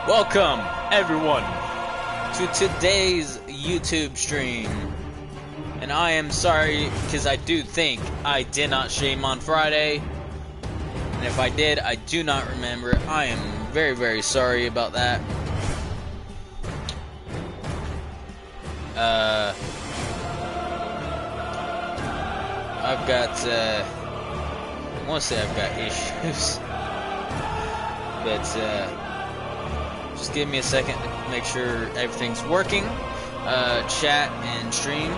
Welcome, everyone, to today's YouTube stream. And I am sorry, because I do think I did not stream on Friday. And if I did, I do not remember. I am very, very sorry about that. I've got, I want to say I've got issues. But, just give me a second to make sure everything's working. Chat and stream.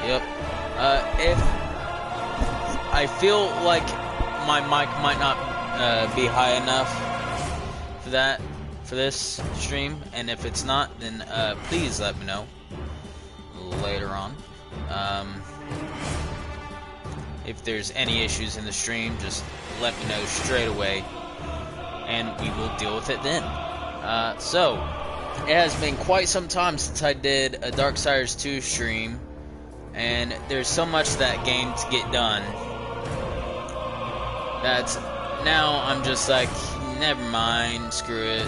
Yep. If I feel like my mic might not be high enough for this stream, and if it's not, then please let me know later on. If there's any issues in the stream, just let me know straight away, and we will deal with it then. So, it has been quite some time since I did a Darksiders 2 stream, and there's so much that game to get done that now I'm just like, never mind, screw it,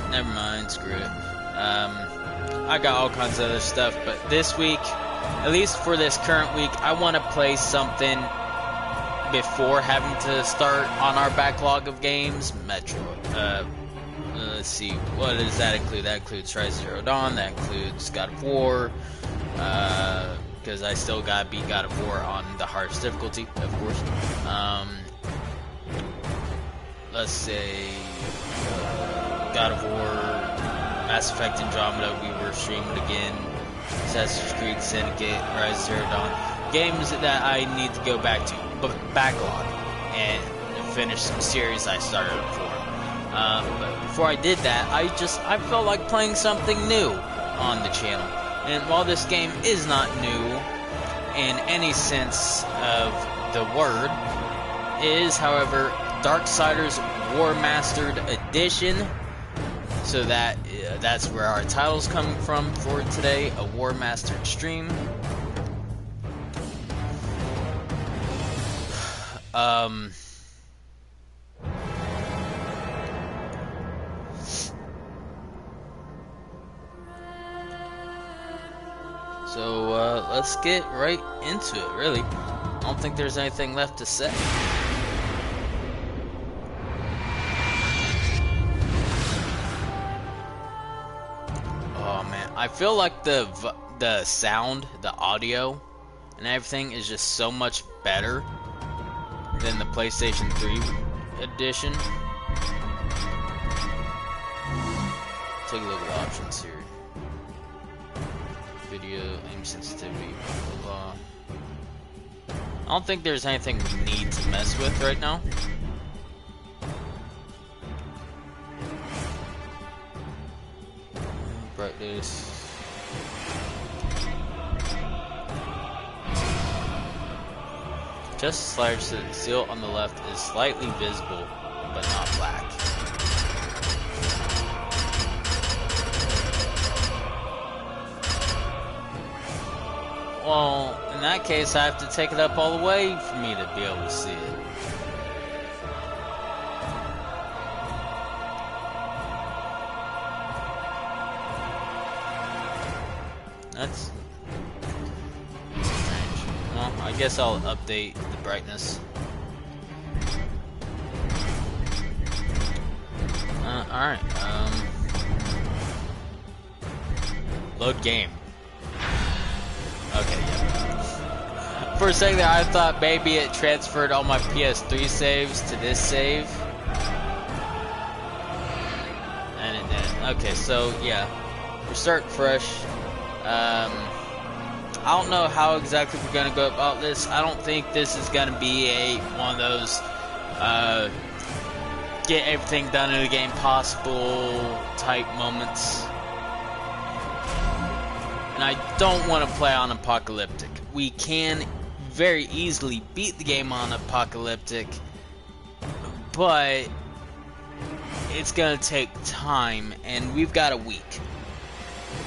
I got all kinds of other stuff, but this week, at least for this current week, I want to play something before having to start on our backlog of games. Let's see, what does that include? That includes Rise Zero Dawn, that includes God of War, because I still gotta beat God of War on the hardest difficulty, of course. Let's say God of War, Mass Effect Andromeda, we were streaming again, Assassin's Creed Syndicate, Rise Zero Dawn, games that I need to go back to, but backlog, and finish some series I started before. But before I did that, I felt like playing something new on the channel. And while this game is not new in any sense of the word, it is, however, Darksiders War Mastered Edition. So that's where our title's coming from for today, a War Mastered stream. So, let's get right into it, really. I don't think there's anything left to say. Oh, man. I feel like the sound, the audio, and everything is just so much better than the PlayStation 3 edition. Take a look at the options here. Video, aim sensitivity, blah, blah, blah. I don't think there's anything we need to mess with right now. Brightness. Just a slider so the seal on the left is slightly visible, but not black. Well, in that case, I have to take it up all the way for me to be able to see it. That's strange. Well, I guess I'll update the brightness. Alright, load game. Okay, yeah. For a second there, I thought maybe it transferred all my PS3 saves to this save. And it didn't. Okay, so yeah. We're starting fresh. I don't know how exactly we're gonna go about this. I don't think this is gonna be one of those get everything done in the game possible type moments. And I don't want to play on Apocalyptic. We can very easily beat the game on Apocalyptic, but it's gonna take time, and we've got a week.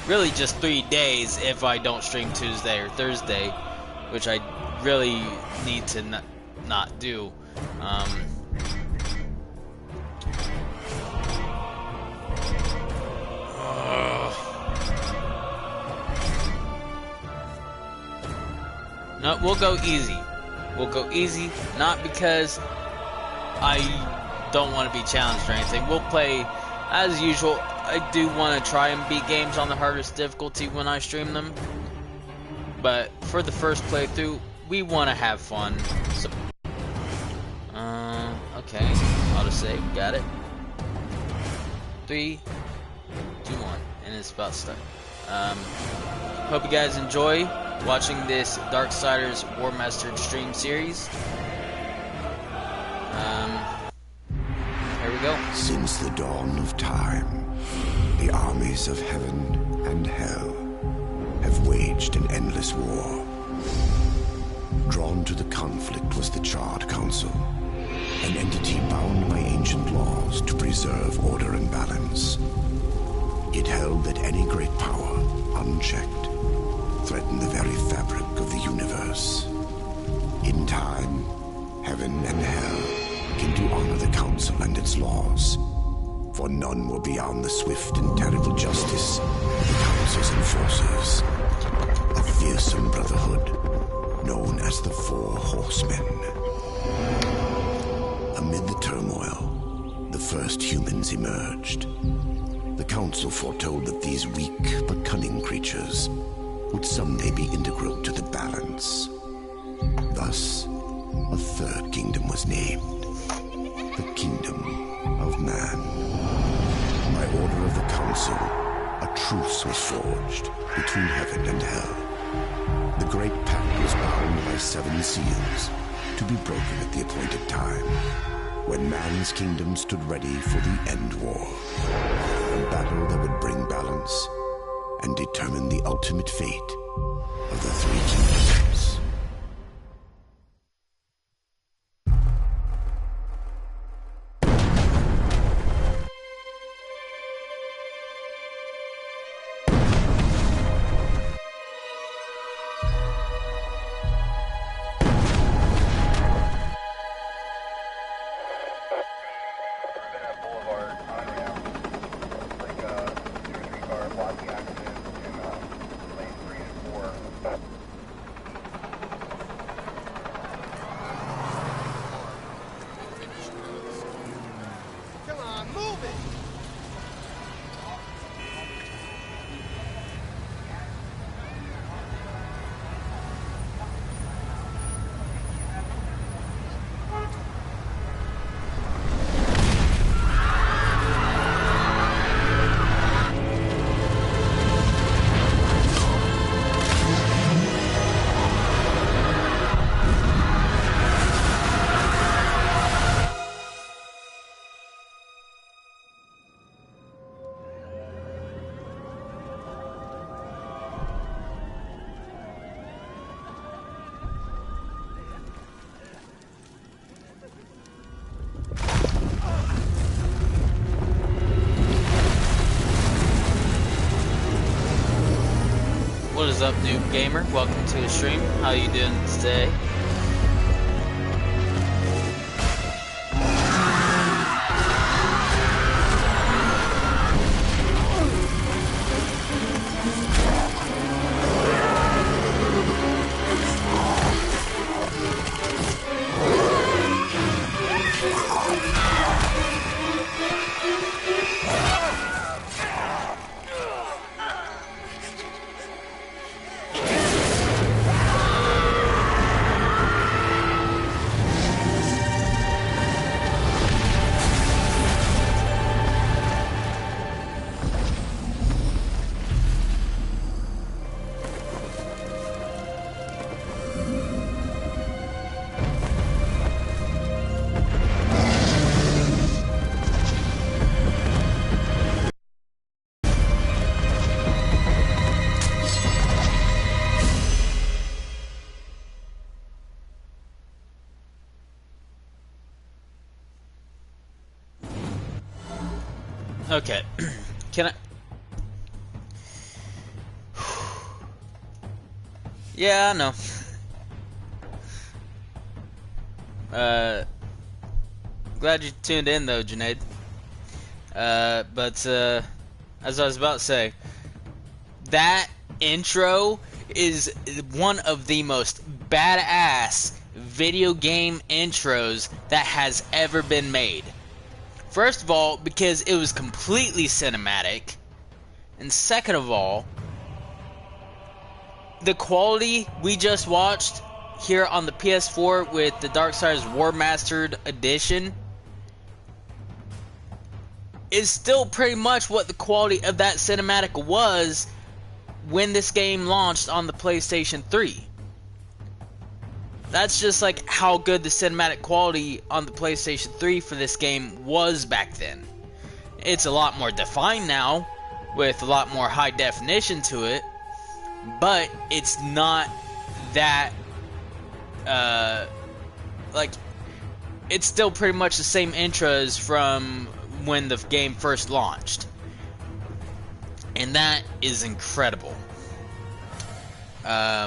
Really just 3 days if I don't stream Tuesday or Thursday. which I really need to not do. No, we'll go easy. We'll go easy, not because I don't want to be challenged or anything. We'll play as usual. I do want to try and beat games on the hardest difficulty when I stream them. But for the first playthrough, we want to have fun. So, okay. Autosave. Got it. 3, 2, 1. And it's about to start. Hope you guys enjoy watching this Darksiders War Mastered stream series. Here we go. Since the dawn of time, the armies of heaven and hell have waged an endless war. Drawn to the conflict was the Charred Council, an entity bound by ancient laws to preserve order and balance. It held that any great power, unchecked, threatened the very fabric of the universe. In time, heaven and hell came to honor the council and its laws, for none were beyond the swift and terrible justice of the council's enforcers. A fearsome brotherhood known as the Four Horsemen. Amid the turmoil, the first humans emerged. The council foretold that these weak but cunning creatures would someday be integral to the balance. Thus, a third kingdom was named, the Kingdom of Man. By order of the council, a truce was forged between heaven and hell. The great pact was bound by 7 seals, to be broken at the appointed time, when man's kingdom stood ready for the end war. A battle that would bring balance and determine the ultimate fate of the 3 kingdoms. What is up, Noob Gamer? Welcome to the stream. How you doing today? Okay, can I? Yeah, I know. Glad you tuned in though, Junaid. But as I was about to say, that intro is one of the most badass video game intros that has ever been made. First of all, because it was completely cinematic, and second of all, the quality we just watched here on the PS4 with the Darksiders War Mastered Edition is still pretty much what the quality of that cinematic was when this game launched on the PlayStation 3. That's just like how good the cinematic quality on the PlayStation 3 for this game was back then. It's a lot more defined now, with a lot more high definition to it, but it's not that, like, it's still pretty much the same intros from when the game first launched. And that is incredible. I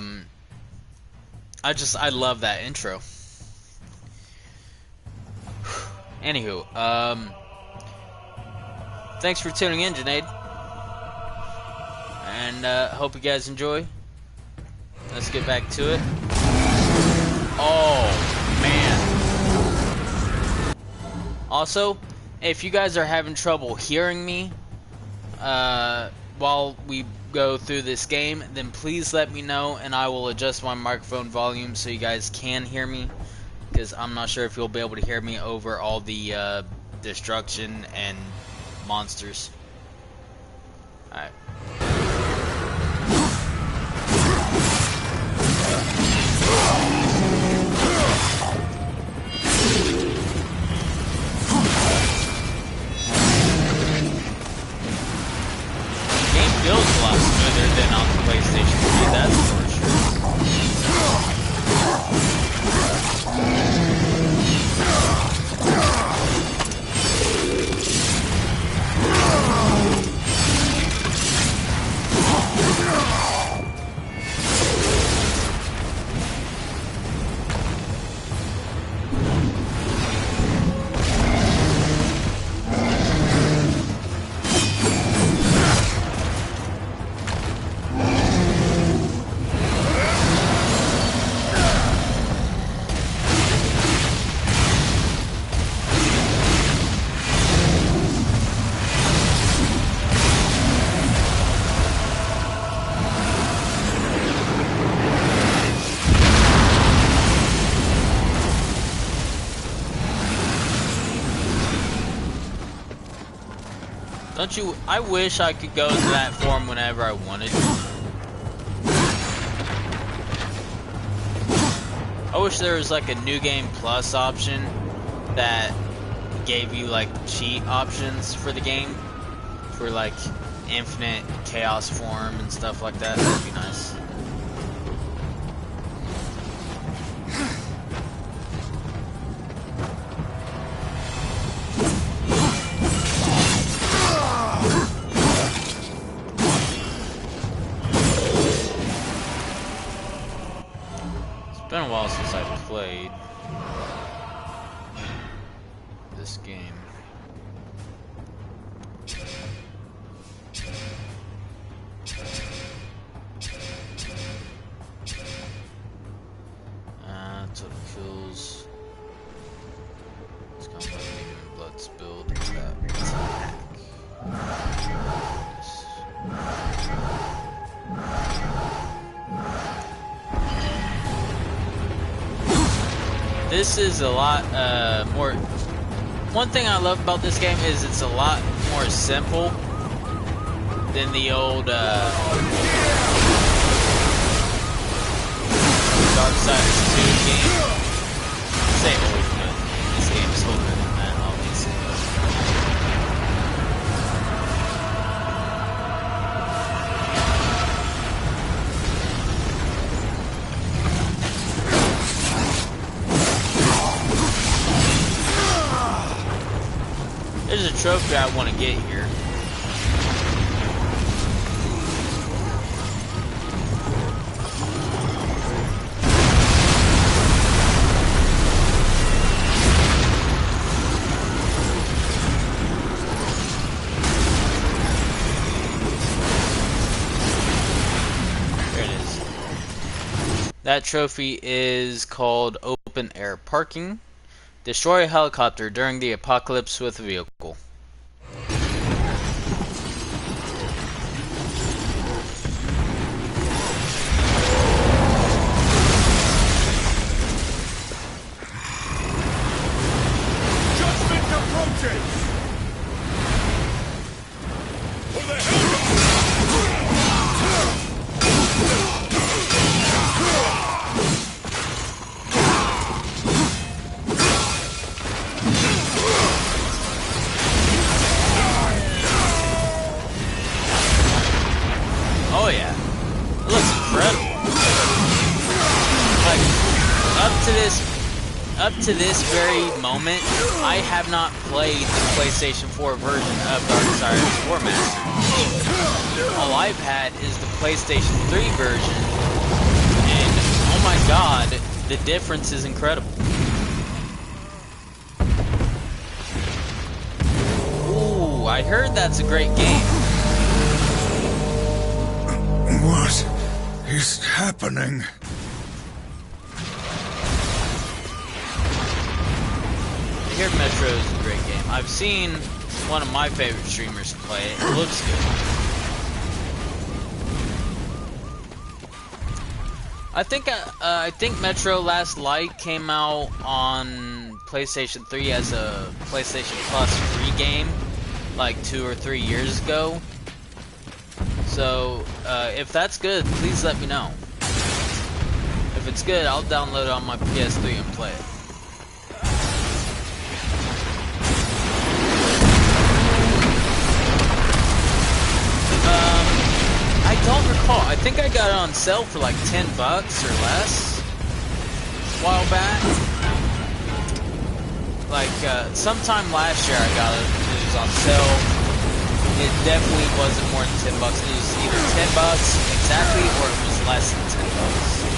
love that intro. Anywho, thanks for tuning in, Junaid. And hope you guys enjoy. Let's get back to it. Oh, man. Also, if you guys are having trouble hearing me while we go through this game, then please let me know and I will adjust my microphone volume so you guys can hear me, because I'm not sure if you'll be able to hear me over all the destruction and monsters. Alright. Feels a lot smoother than on the PlayStation 3, that's for sure. Don't you? I wish I could go to that form whenever I wanted. I wish there was like a New Game Plus option that gave you like cheat options for the game, for like infinite chaos form and stuff like that. That'd be nice. It's been a while since I've played this game. Total kills. It's kind of like even blood spilled. That attack. This is a lot more. One thing I love about this game is it's a lot more simple than the old Darksiders 2 game. I say old, but this game is older than that, obviously. There's a trophy I want to get here. That trophy is called Open Air Parking. Destroy a helicopter during the apocalypse with a vehicle. Judgment approaches! For the Oh yeah, it looks incredible. Like up to this very moment, I have not played the PlayStation 4 version of Darksiders or Master. All I've had is the PlayStation 3 version, and oh my god, the difference is incredible. Ooh, I heard that's a great game. What is happening? I hear Metro is a great game. I've seen one of my favorite streamers play it. It looks good. I think Metro Last Light came out on PlayStation 3 as a PlayStation Plus free game like 2 or 3 years ago. So, if that's good, please let me know. If it's good, I'll download it on my PS3 and play it. I don't recall. I think I got it on sale for like $10 or less a while back. Like, sometime last year I got it. It was on sale. It definitely wasn't more than $10. It was either $10 exactly, or it was less than $10.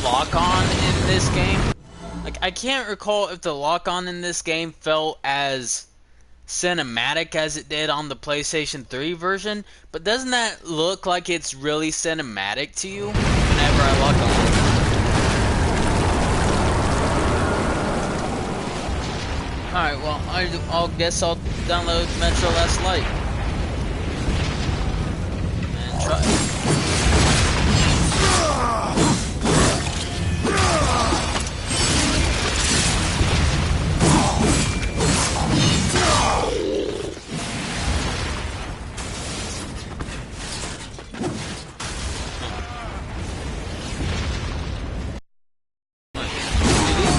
Lock-on in this game, like, I can't recall if the lock-on in this game felt as cinematic as it did on the PlayStation 3 version, but doesn't that look like it's really cinematic to you whenever I lock on? Alright, well, I'll guess I'll download Metro Last Light and try it.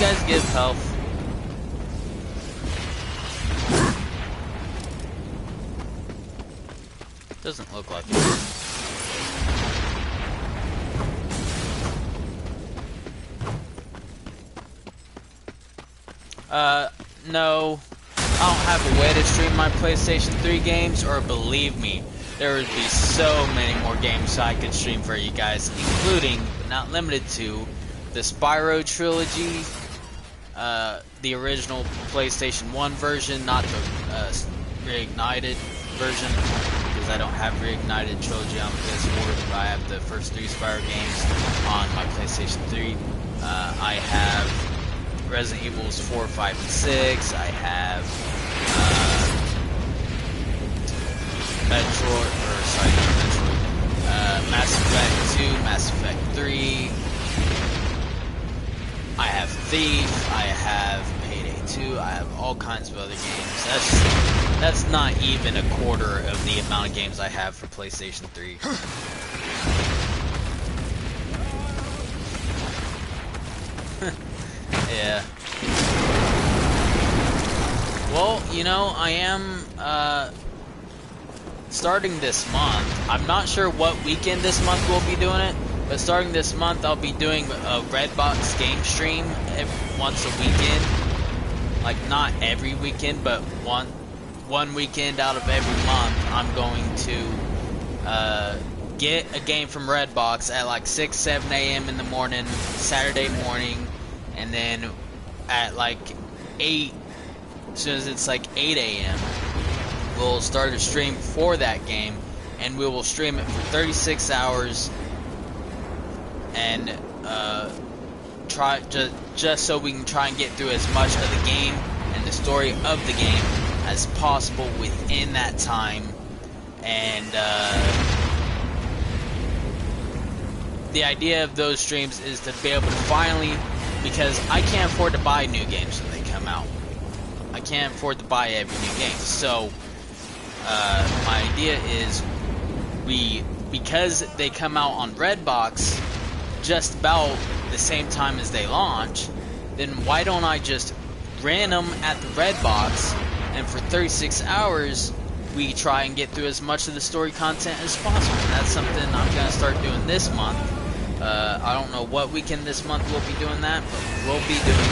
Guys give health. Doesn't look like it. No. I don't have a way to stream my PlayStation 3 games, or believe me, there would be so many more games I could stream for you guys, including, but not limited to, the Spyro trilogy, the original PlayStation 1 version, not the Reignited version, because I don't have Reignited trilogy on PS4, but I have the first 3 Spyro games on my PlayStation 3. I have Resident Evils 4, 5, and 6. I have Mass Effect 2, Mass Effect 3. I have Thief, I have Payday 2, I have all kinds of other games. That's not even a quarter of the amount of games I have for PlayStation 3. Yeah. Well, you know, I am starting this month. I'm not sure what weekend this month we'll be doing it, but starting this month I'll be doing a Redbox game stream once a weekend. Like, not every weekend, but one weekend out of every month I'm going to get a game from Redbox at like 6, 7 a.m. in the morning, Saturday morning, and then at like 8, as soon as it's like 8 a.m., we'll start a stream for that game, and we will stream it for 36 hours, and try just so we can try and get through as much of the game and the story of the game as possible within that time. And the idea of those streams is to be able to finally, because I can't afford to buy new games when they come out. I can't afford to buy every new game. So my idea is because they come out on Redbox just about the same time as they launch, then why don't I just rent them at the Redbox, and for 36 hours we try and get through as much of the story content as possible. And that's something I'm going to start doing this month. I don't know what weekend this month we'll be doing that, but we'll be doing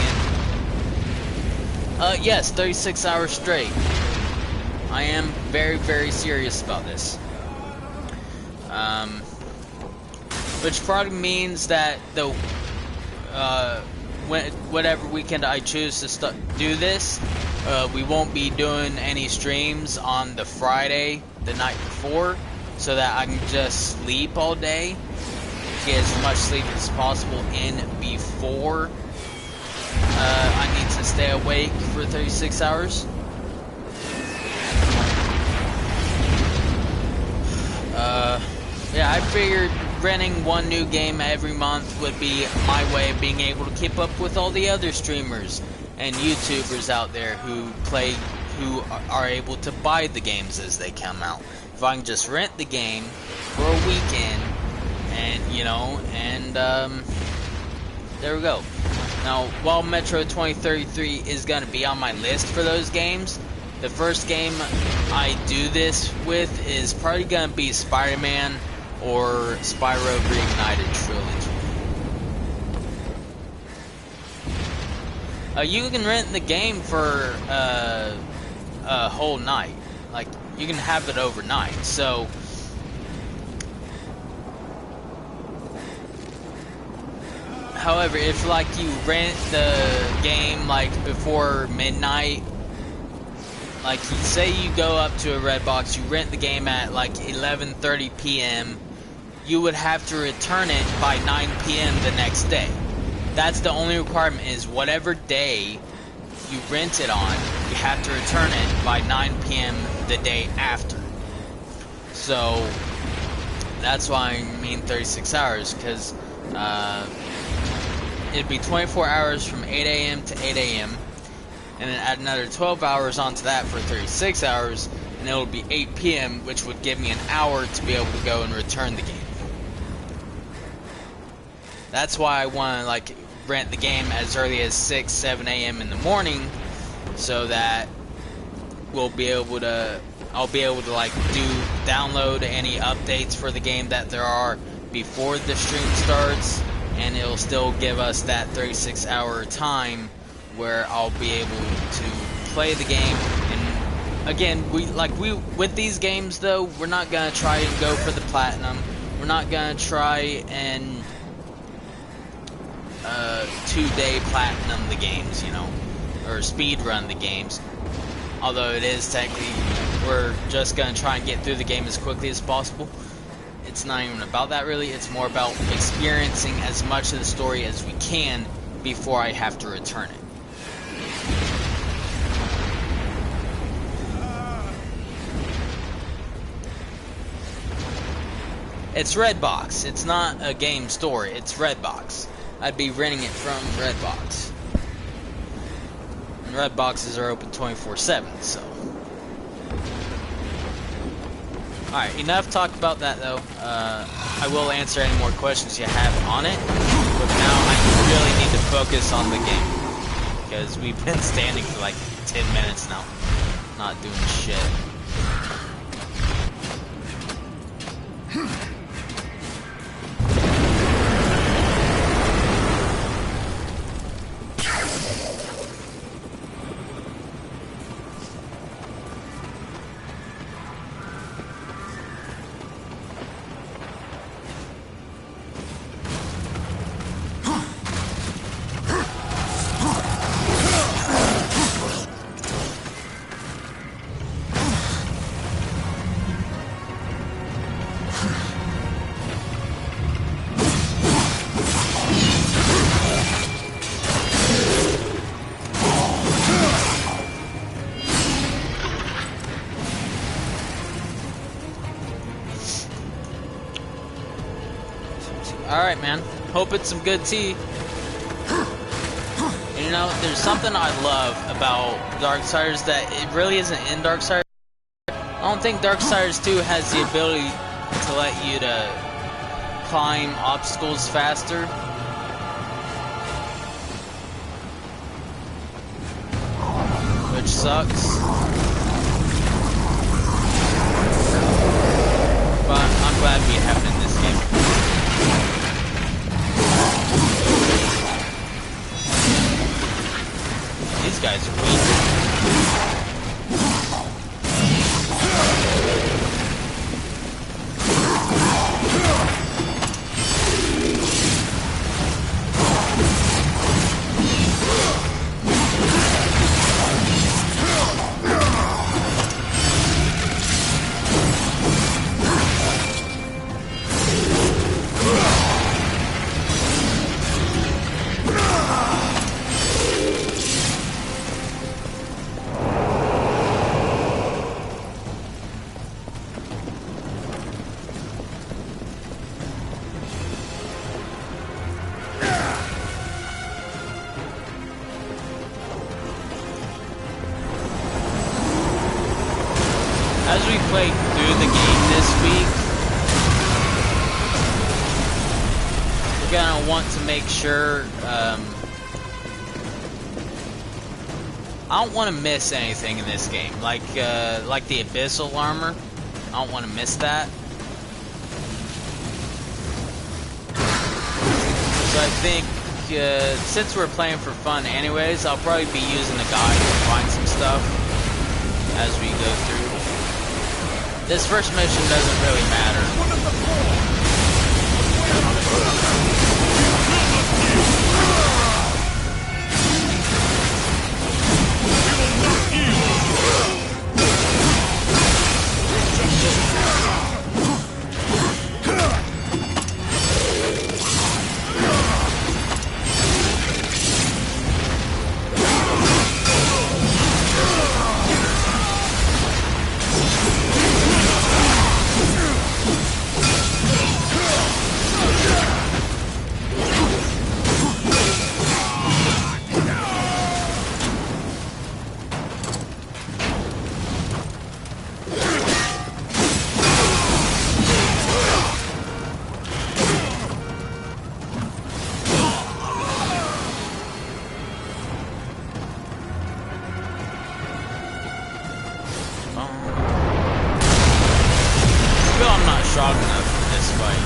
it. Yes, 36 hours straight. I am very, very serious about this. Which probably means that whatever weekend I choose to do this, we won't be doing any streams on the Friday, the night before, so that I can just sleep all day, get as much sleep as possible in before I need to stay awake for 36 hours. Yeah, I figured renting one new game every month would be my way of being able to keep up with all the other streamers and YouTubers out there who are able to buy the games as they come out. If I can just rent the game for a weekend, and you know, and there we go. Now, while Metro 2033 is going to be on my list for those games, the first game I do this with is probably going to be Spider-Man or Spyro Reignited Trilogy. You can rent the game for a whole night. Like, you can have it overnight. So, however, if like you rent the game like before midnight, like say you go up to a Redbox, you rent the game at like 11:30 p.m., you would have to return it by 9 p.m. the next day. That's the only requirement, is whatever day you rent it on, you have to return it by 9 p.m. the day after. So that's why I mean 36 hours, because it'd be 24 hours from 8 a.m. to 8 a.m. and then add another 12 hours onto that for 36 hours, and it would be 8 p.m., which would give me an hour to be able to go and return the game. That's why I want to like rent the game as early as 6, 7 a.m. in the morning, so that I'll be able to like download any updates for the game that there are before the stream starts, and it'll still give us that 36-hour time where I'll be able to play the game. And again, with these games though, we're not gonna try and go for the platinum. We're not gonna try and 2-day platinum the games, you know, or speed run the games. Although it is technically, we're just gonna try and get through the game as quickly as possible. It's not even about that really. It's more about experiencing as much of the story as we can before I have to return it. It's Redbox. It's not a game store. It's Redbox. I'd be renting it from Redbox. red boxes are open 24/7, so. Alright, enough talk about that though. I will answer any more questions you have on it, but now I really need to focus on the game. Because we've been standing for like 10 minutes now, not doing shit. Alright, man. Hope it's some good tea. And you know, there's something I love about Darksiders that it really isn't in Darksiders. I don't think Darksiders 2 has the ability to let you to climb obstacles faster. Which sucks. But I'm glad we have it in this game. These guys are weak. As we play through the game this week, we're gonna want to make sure, I don't want to miss anything in this game, like the abyssal armor. I don't want to miss that. So I think, since we're playing for fun anyways, I'll probably be using a guide to find some stuff as we go through. This first mission doesn't really matter. I'm not strong enough for this fight.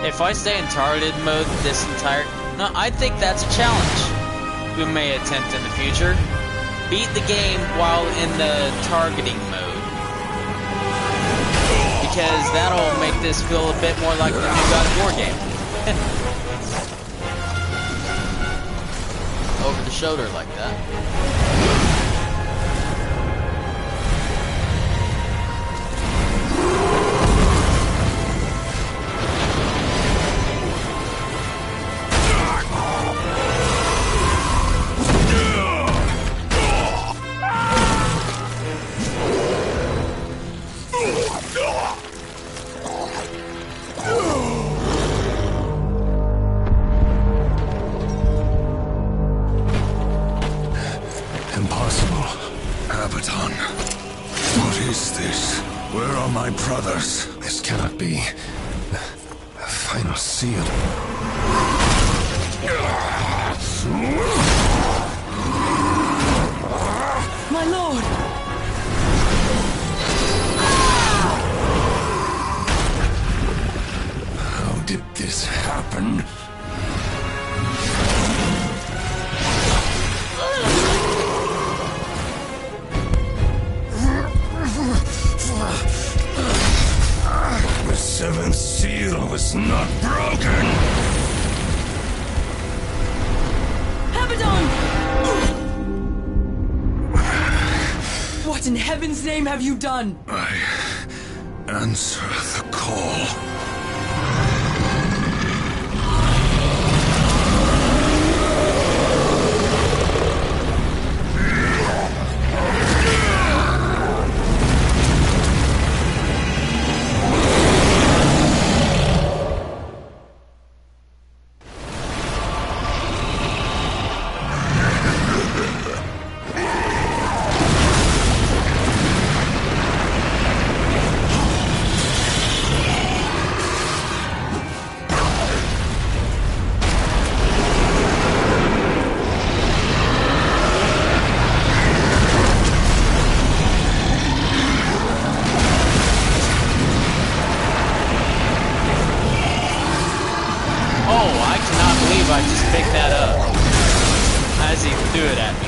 If I stay in targeted mode this entire... No, I think that's a challenge we may attempt in the future. Beat the game while in the targeting mode. Because that'll make this feel a bit more like the new God of War game. Over the shoulder like that. brothers. This cannot be. The final seal. My lord! How did this happen? The seventh seal was not broken! Abaddon! What in heaven's name have you done? I answer the call. I just picked that up as he threw it at me.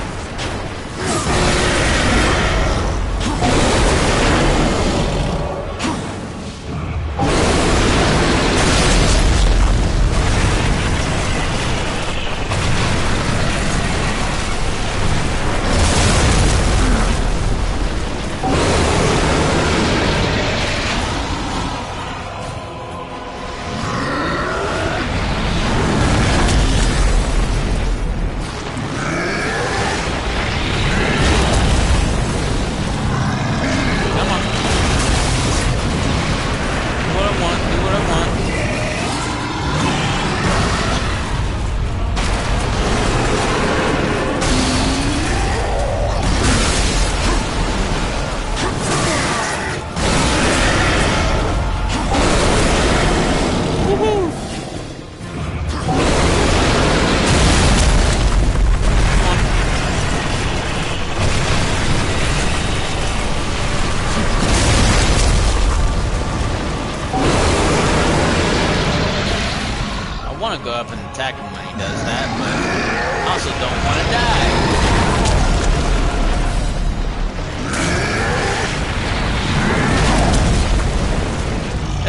I want to go up and attack him when he does that, but I also don't want to die.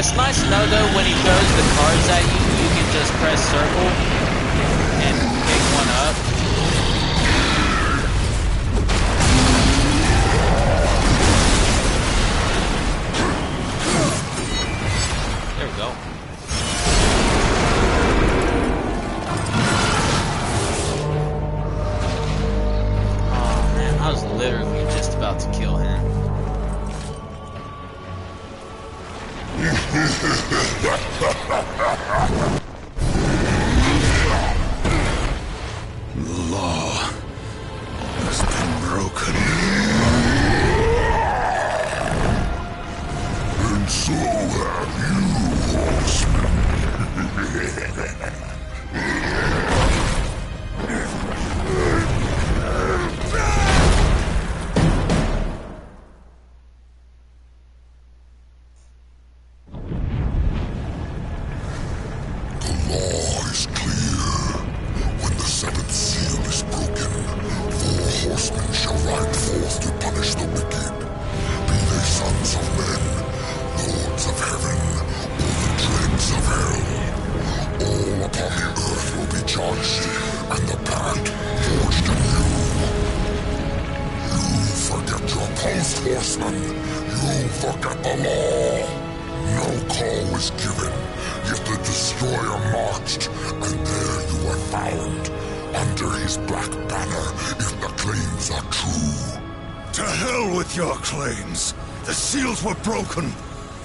It's nice to know though when he throws the cards at you, you can just press circle and pick one up. There we go. I was literally just about to kill him. The law has been broken. And so have you, horseman. Horseman, you forget the law. No call was given, yet the destroyer marched, and there you were found, under his black banner, if the claims are true. To hell with your claims. The seals were broken.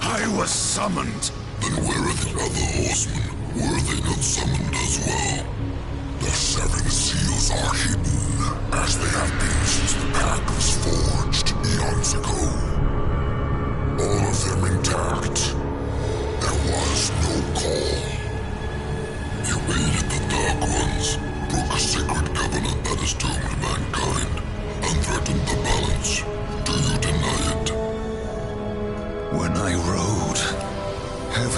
I was summoned. Then where are the other horsemen? Were they not summoned as well? The seven seals are hidden, as they have been since the pact was forged eons ago. All of them intact.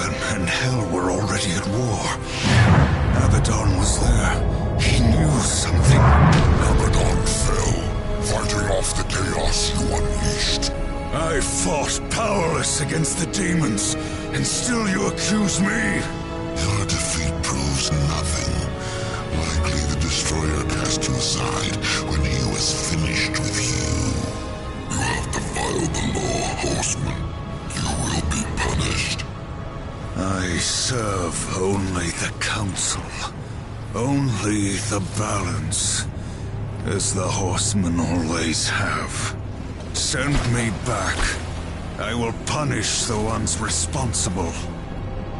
Heaven and hell were already at war. Abaddon was there. He knew something. Abaddon fell, fighting off the chaos you unleashed. I fought powerless against the demons, and still you accuse me? Your defeat proves nothing. Likely the Destroyer cast you aside when he was finished with you. You have defiled the law, Horseman. You will be punished. I serve only the Council. Only the balance. As the Horsemen always have. Send me back. I will punish the ones responsible.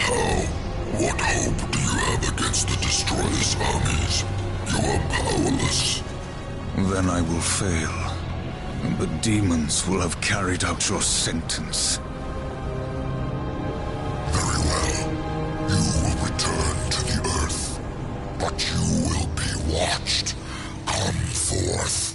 How? What hope do you have against the Destroyer's armies? You are powerless. Then I will fail. And the demons will have carried out your sentence. Very well. You will return to the Earth. But you will be watched. Come forth.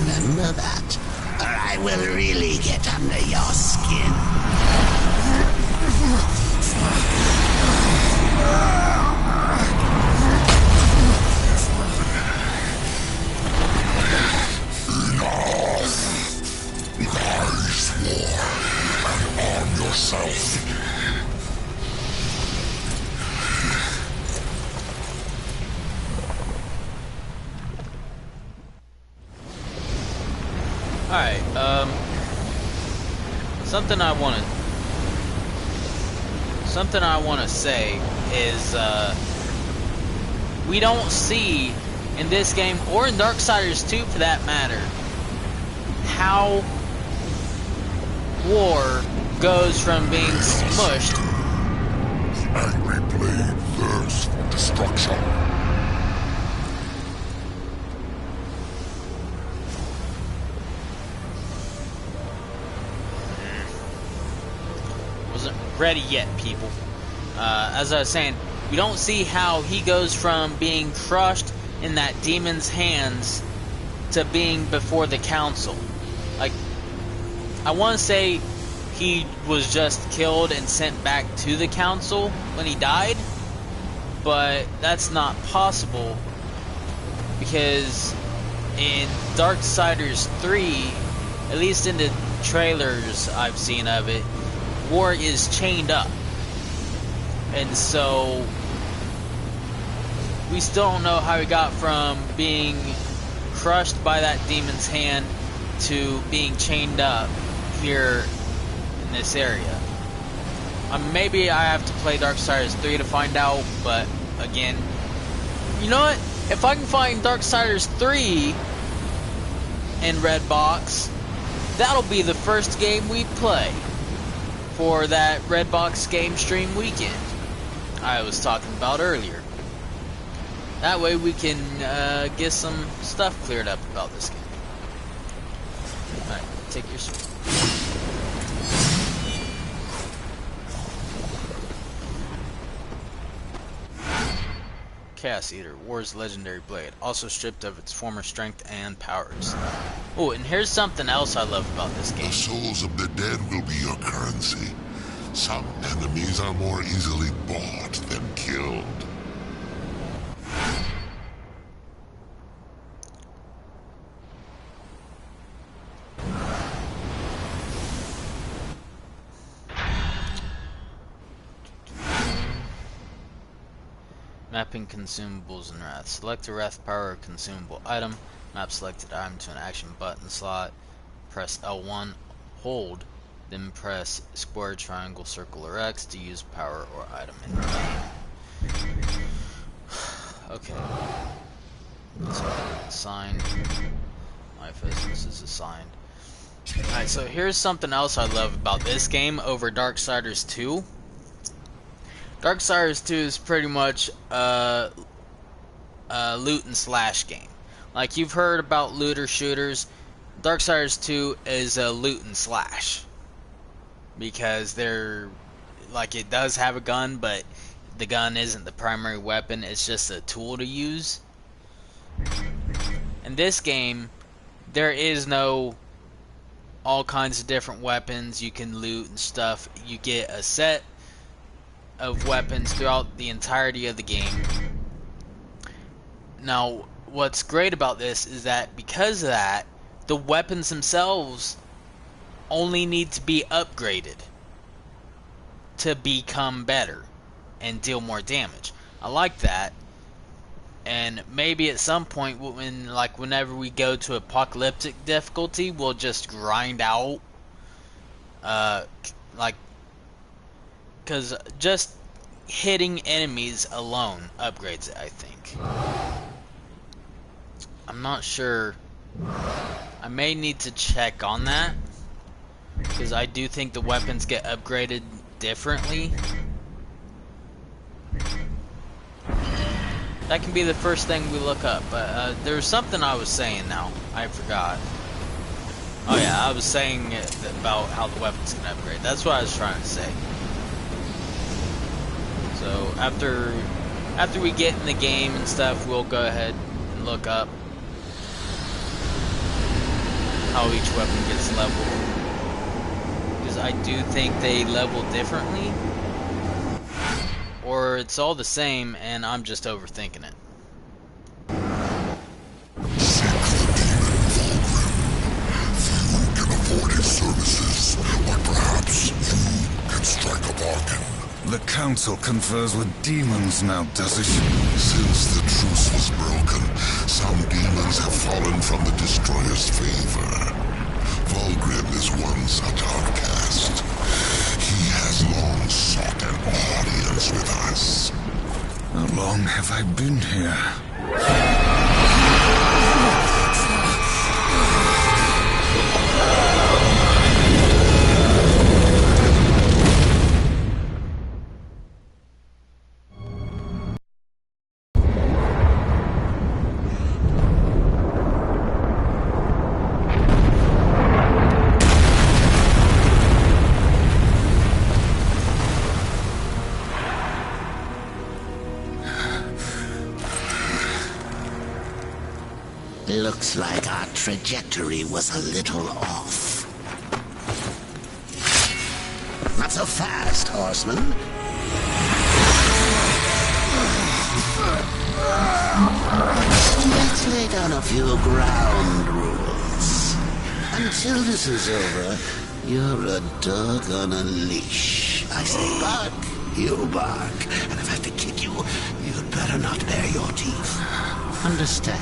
Remember that, or I will really get under your skin. Rise, war, and arm yourself. Alright, something I wanna say is, we don't see in this game, or in Darksiders 2 for that matter, how war goes from being smushed. Angry blade thirsts for destruction. Wasn't ready yet, people. As I was saying, we don't see how he goes from being crushed in that demon's hands to being before the council. Like, I want to say he was just killed and sent back to the council when he died, but that's not possible because in Darksiders 3, at least in the trailers I've seen of it, War is chained up, and so we still don't know how he got from being crushed by that demon's hand to being chained up here in this area. Maybe I have to play Darksiders 3 to find out, but again, you know what? If I can find Darksiders 3 in Redbox, that'll be the first game we play for that Redbox game stream weekend I was talking about earlier. That way we can get some stuff cleared up about this game. Alright, take your sword. Chaos Eater, War's legendary blade, also stripped of its former strength and powers. Oh, and here's something else I love about this game. The souls of the dead will be your currency. Some enemies are more easily bought than killed. Mapping consumables and wrath. Select a wrath power or consumable item. Map selected item to an action button slot. Press L1, hold, then press square, triangle, circle, or X to use power or item in the game. Okay. So, assigned. My physics is assigned. Alright, so here's something else I love about this game over Darksiders 2. Darksiders 2 is pretty much a loot and slash game. Like you've heard about looter shooters, Darksiders 2 is a loot and slash. Because they're, like, it does have a gun, but the gun isn't the primary weapon, it's just a tool to use. In this game, there is no all kinds of different weapons you can loot and stuff. You get a set of weapons throughout the entirety of the game. Now, what's great about this is that because of that, the weapons themselves only need to be upgraded to become better and deal more damage. I like that. And maybe at some point, whenever we go to apocalyptic difficulty, we'll just grind out, because just hitting enemies alone upgrades it, I think. I'm not sure. I may need to check on that, because I do think the weapons get upgraded differently. That can be the first thing we look up, but there's something I was saying now. I forgot. Oh yeah, I was saying about how the weapons can upgrade. That's what I was trying to say. So after we get in the game and stuff, we'll go ahead and look up how each weapon gets leveled. Because I do think they level differently. Or it's all the same and I'm just overthinking it. Seek the demon Fulgrim. Few can afford his services, but perhaps you can strike a bargain. The Council confers with demons now, does it? Since the truce was broken, some demons have fallen from the Destroyer's favor. Fulgrim is one such outcast. He has long sought an audience with us. How long have I been here? Looks like our trajectory was a little off. Not so fast, horseman. Let's lay down a few ground rules. Until this is over, you're a dog on a leash. I say bark, you bark. And if I have to kick you, you'd better not bare your teeth. Understand?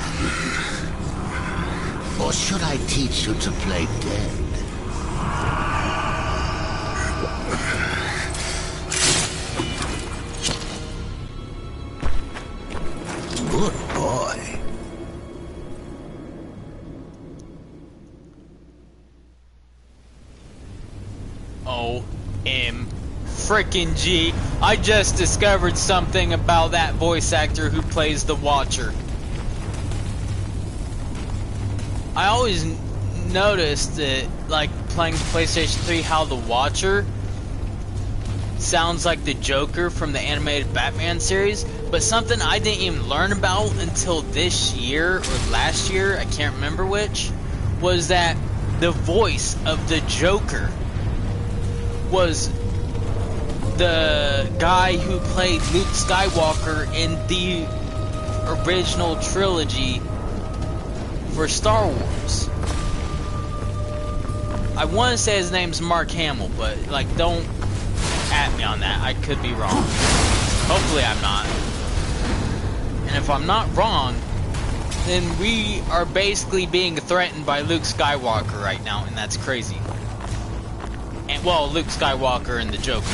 Or should I teach you to play dead? Good boy. Frickin' G. I just discovered something about that voice actor who plays the Watcher. I always noticed that, like, playing PlayStation 3, how the Watcher sounds like the Joker from the animated Batman series, but something I didn't even learn about until this year or last year, I can't remember which, was that the voice of the Joker was the guy who played Luke Skywalker in the original trilogy for Star Wars. I want to say his name's Mark Hamill, but, like, don't at me on that. I could be wrong. Hopefully I'm not. And if I'm not wrong, then we are basically being threatened by Luke Skywalker right now, and that's crazy. And, well, Luke Skywalker and the Joker.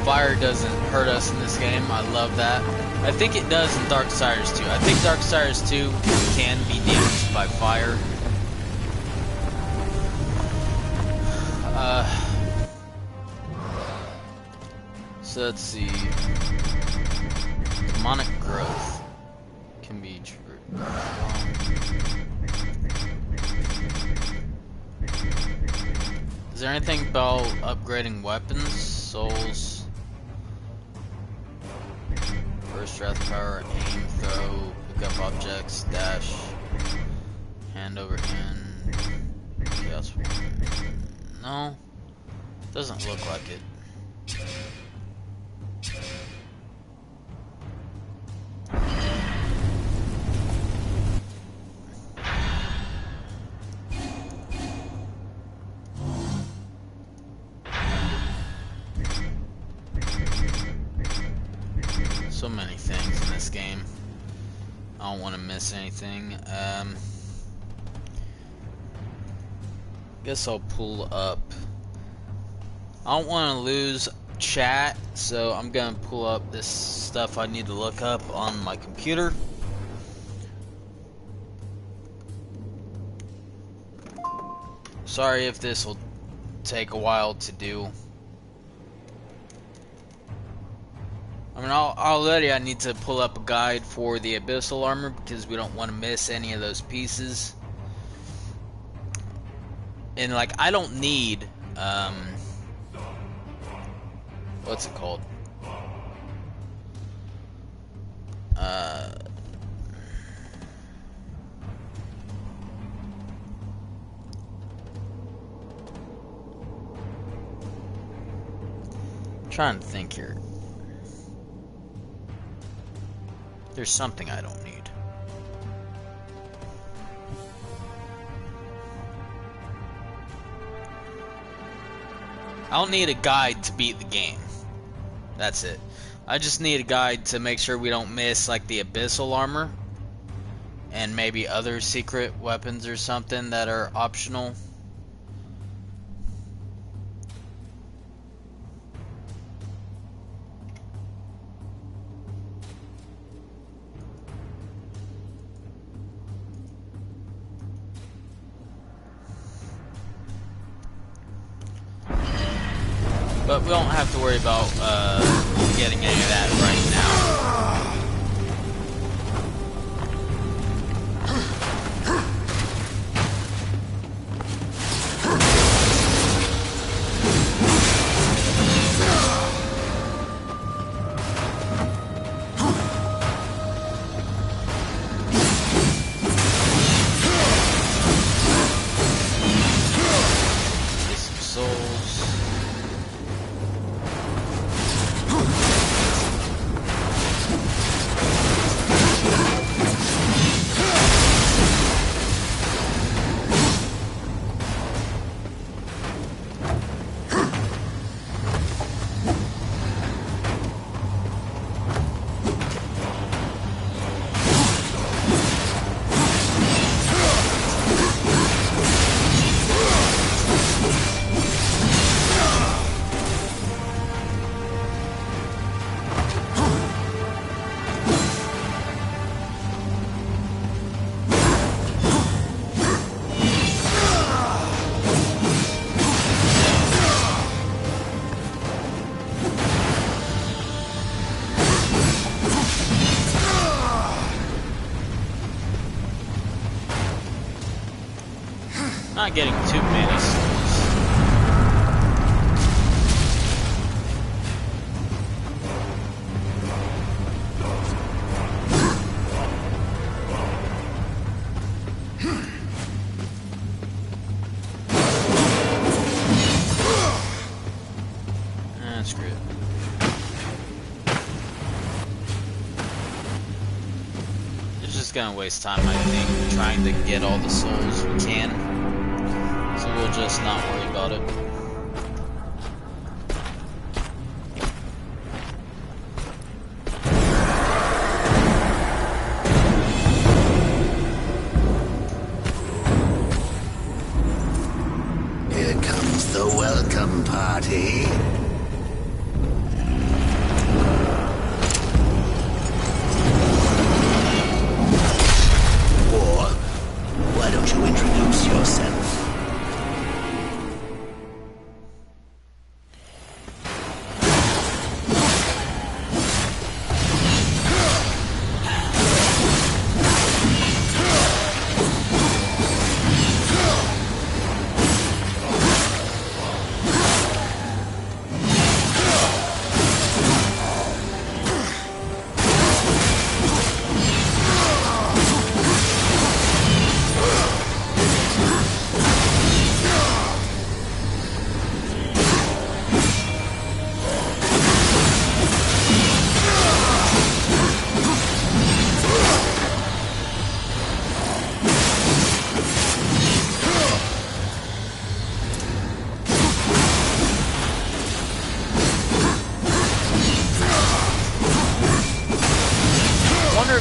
fire doesn't hurt us in this game. I love that. I think it does in Darksiders 2. I think Darksiders 2 can be damaged by fire. So let's see. Demonic growth can be true. Is there anything about upgrading weapons? Souls. Burst, wrath, power, aim, throw, pick up objects, dash, hand over hand, chaos. No, doesn't look like it. So many things in this game. I don't want to miss anything. Guess I'll pull up. I don't want to lose chat, so I'm gonna pull up this stuff I need to look up on my computer. Sorry if this will take a while to do. I mean, already I need to pull up a guide for the abyssal armor because we don't want to miss any of those pieces. And like, I don't need, what's it called? I'm trying to think here. There's something I don't need. I don't need a guide to beat the game. That's it. I just need a guide to make sure we don't miss like the abyssal armor and maybe other secret weapons or something that are optional. But we don't have to worry about getting any of that right now. Get some souls. Not getting too many souls. Screw it. It's just gonna waste time, I think, trying to get all the souls we can. So we'll just not worry about it. Here comes the welcome party.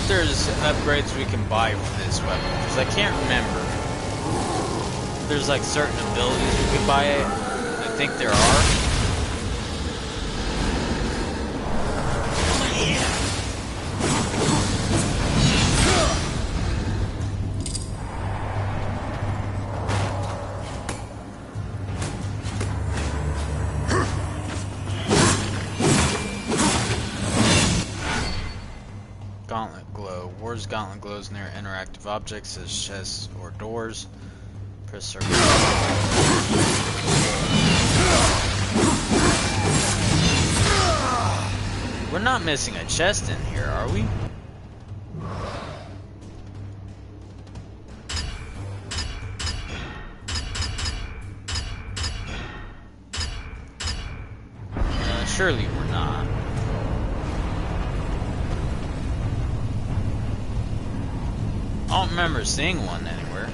there's upgrades we can buy for this weapon, because I can't remember. There's like certain abilities we can buy it. I think there are. Gauntlet glow. War's gauntlet glows near interactive objects such as chests or doors. Press circle. We're not missing a chest in here, are we? Surely we're not. I don't remember seeing one anywhere.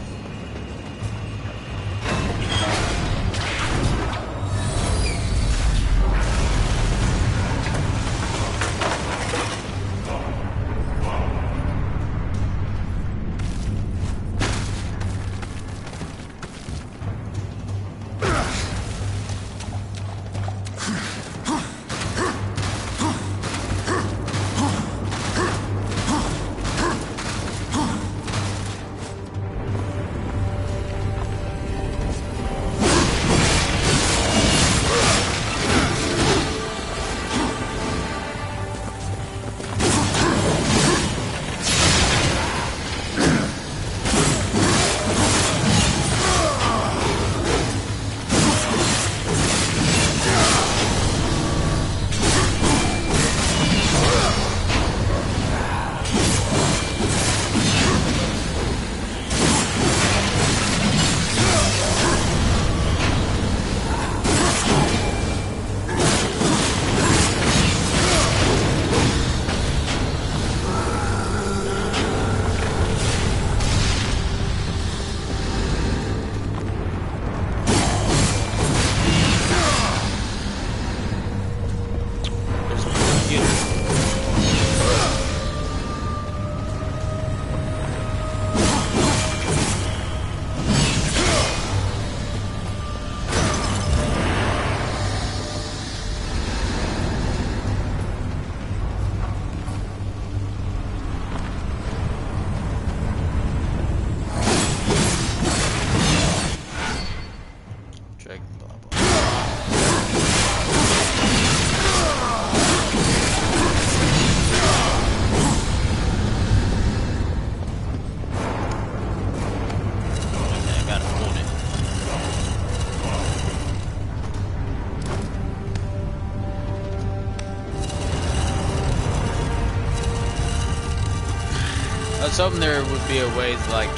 I was hoping there would be a way to like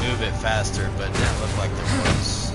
move it faster, but it didn't look like there was.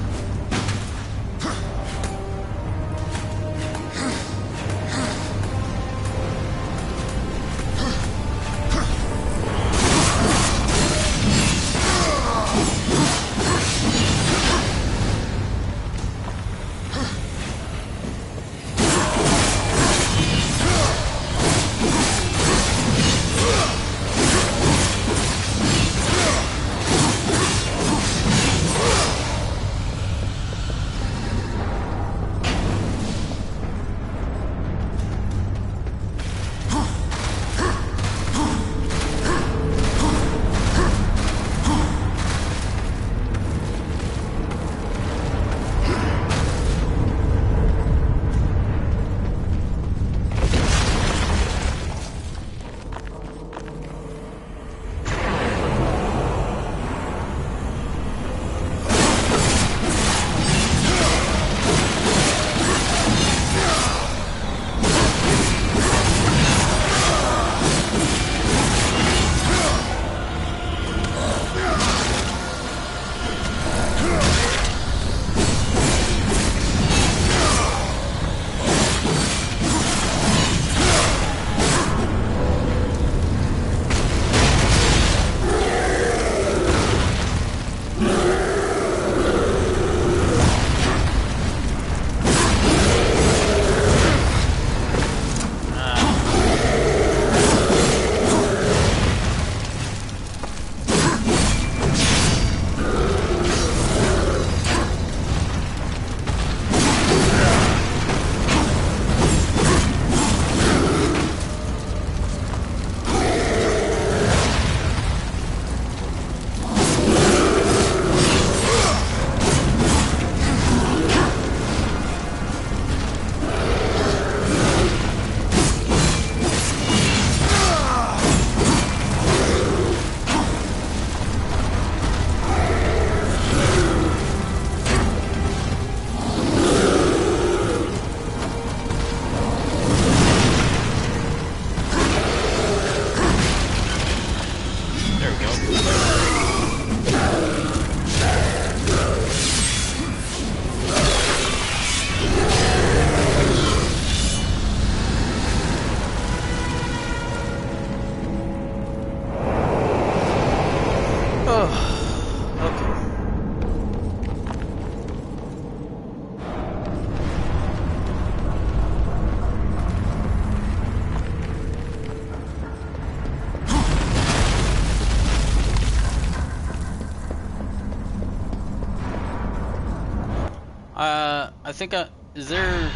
I think is there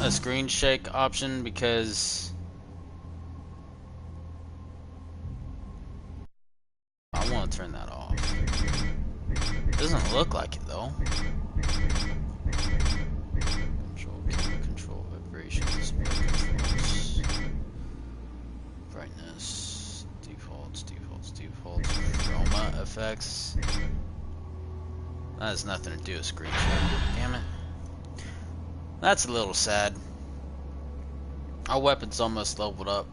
a screen shake option? Because I want to turn that off. Doesn't look like it though. Control vibrations, controls, brightness, defaults, chroma effects. That has nothing to do with screen share. Damn it. That's a little sad. Our weapon's almost leveled up.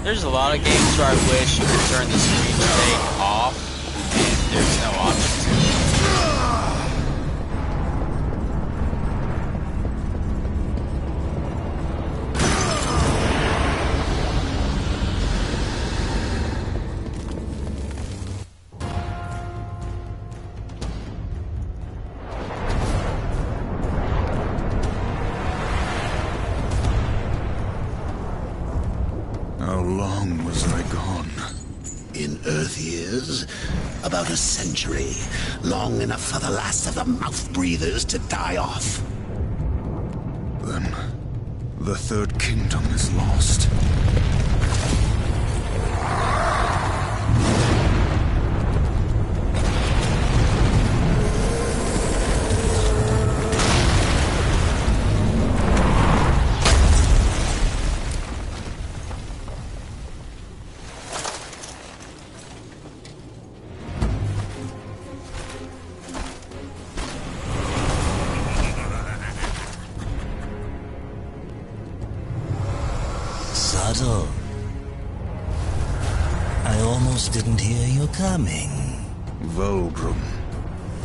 There's a lot of games where I wish you could turn the screen shake off, and there's no option to it. How long was I gone? In Earth years, about a century. Long enough for the last of the mouth breathers to die off. Then, the Third Kingdom is lost. Subtle. I almost didn't hear you coming. Volgrim.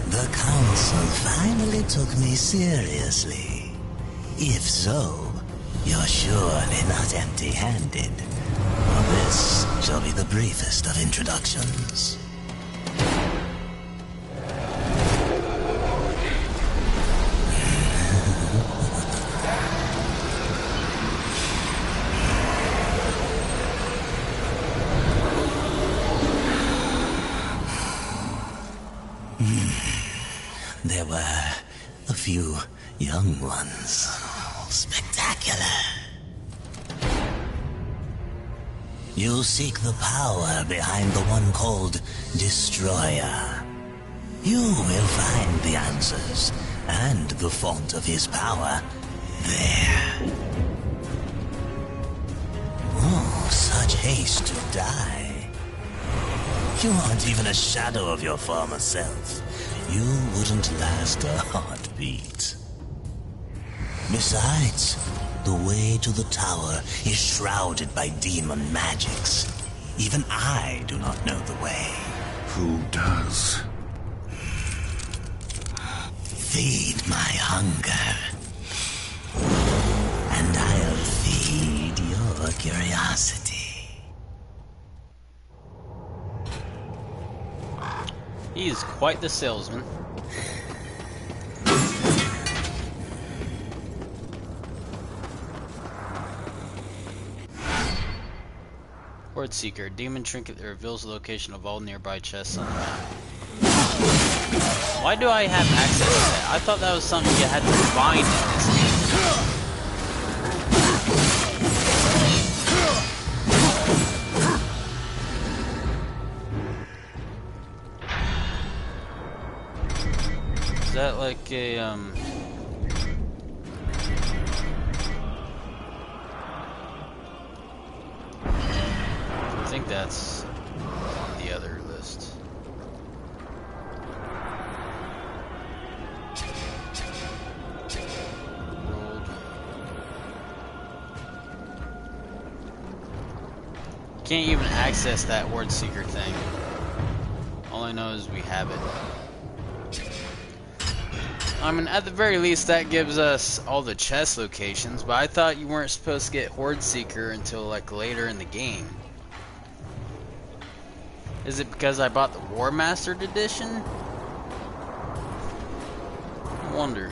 The Council finally took me seriously. If so, you're surely not empty-handed. This shall be the briefest of introductions. There were a few young ones. Spectacular. You seek the power behind the one called Destroyer. You will find the answers and the font of his power there. Oh, such haste to die. You aren't even a shadow of your former self. You wouldn't last a heartbeat. Besides, the way to the tower is shrouded by demon magics. Even I do not know the way. Who does? Feed my hunger. And I'll feed your curiosity. He is quite the salesman. Horde Seeker, demon trinket that reveals the location of all nearby chests on the map. Why do I have access to that? I thought that was something you had to find in this game. Is that like a, I think that's on the other list. World. Can't even access that Horde Seeker thing. All I know is we have it. I mean, at the very least, that gives us all the chest locations, but I thought you weren't supposed to get Horde Seeker until, like, later in the game. Is it because I bought the War Mastered Edition? I wonder.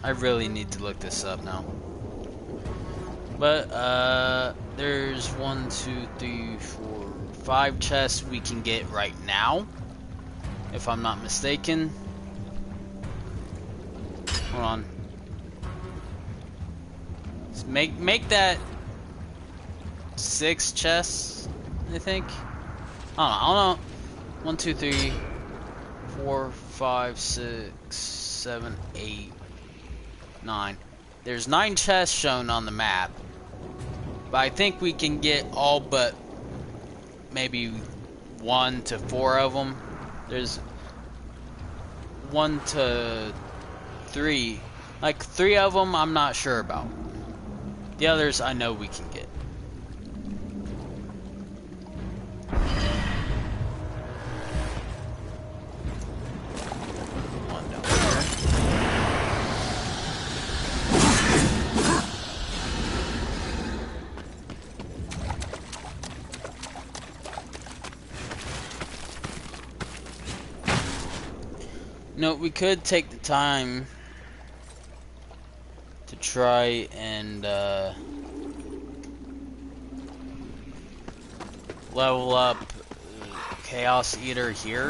I really need to look this up now. But there's 1, 2, 3, 4, 5 chests we can get right now, if I'm not mistaken. Hold on. Let's make that 6 chests, I think. I don't know. 1, 2, 3, 4, 5, 6, 7, 8, 9. There's 9 chests shown on the map. But I think we can get all but maybe 1 to 4 of them. There's 1 to 3. Like 3 of them I'm not sure about. The others I know we can get. One down there. No, we could take the time to try and level up Chaos Eater here.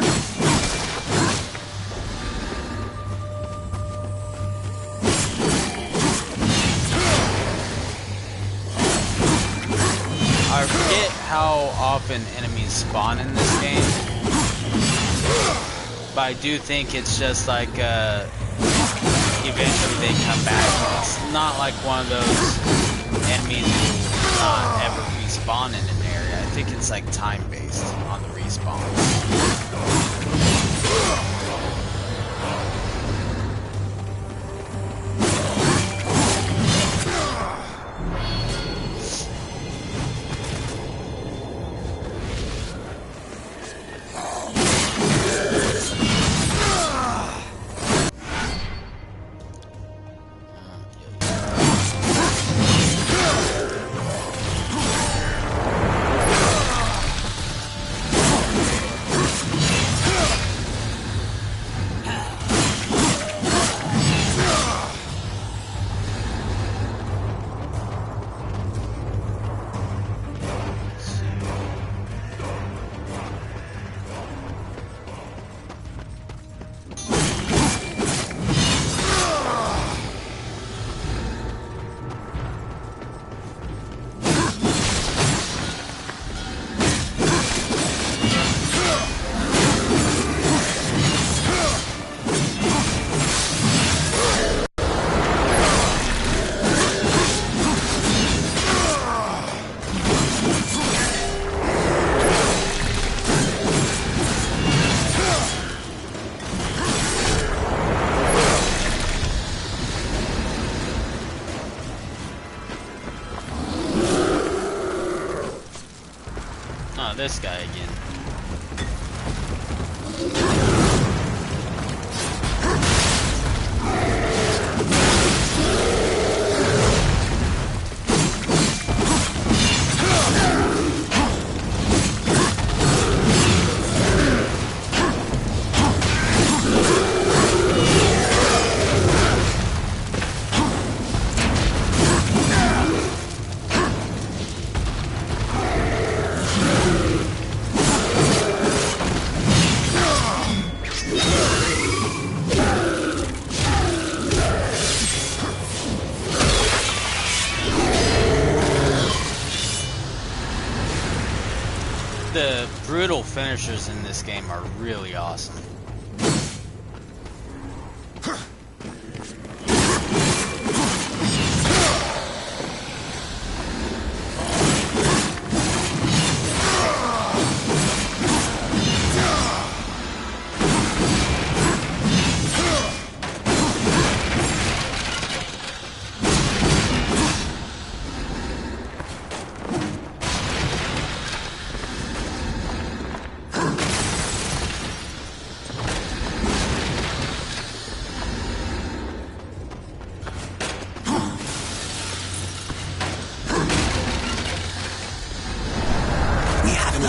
I forget how often enemies spawn in this game, but I do think it's just like eventually they come back. It's not like one of those enemies who not ever respawn in an area. I think it's like time based on the respawn. This guy again. The brutal finishers in this game are really awesome.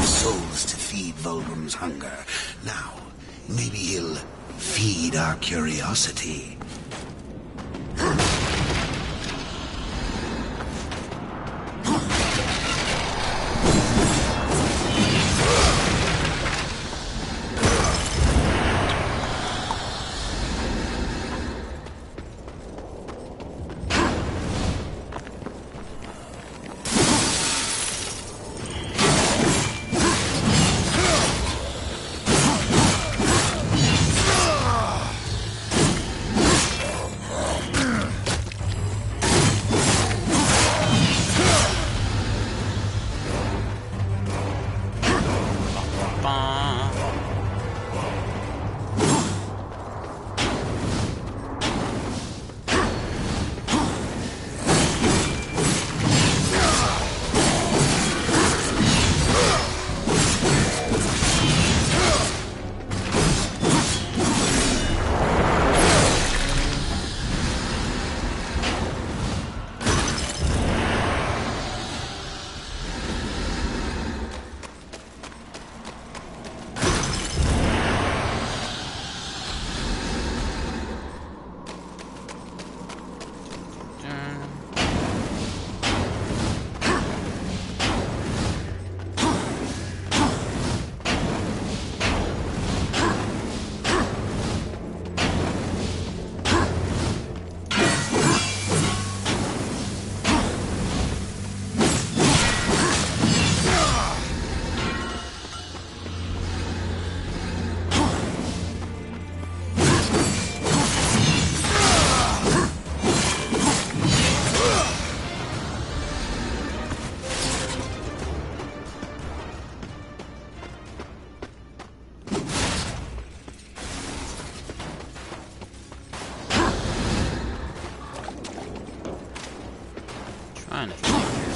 Souls to feed Volgrim's hunger. Now, maybe he'll feed our curiosity. Trying to think here.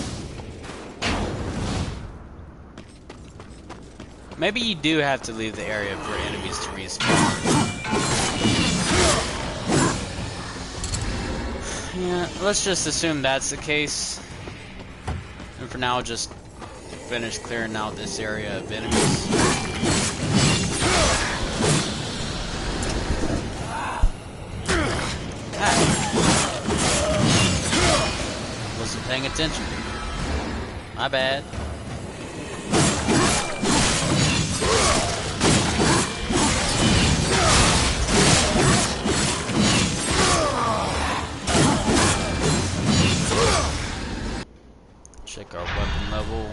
Maybe you do have to leave the area for enemies to respawn. Yeah, let's just assume that's the case. And for now, just finish clearing out this area of enemies. Wasn't paying attention. My bad. Check our weapon level.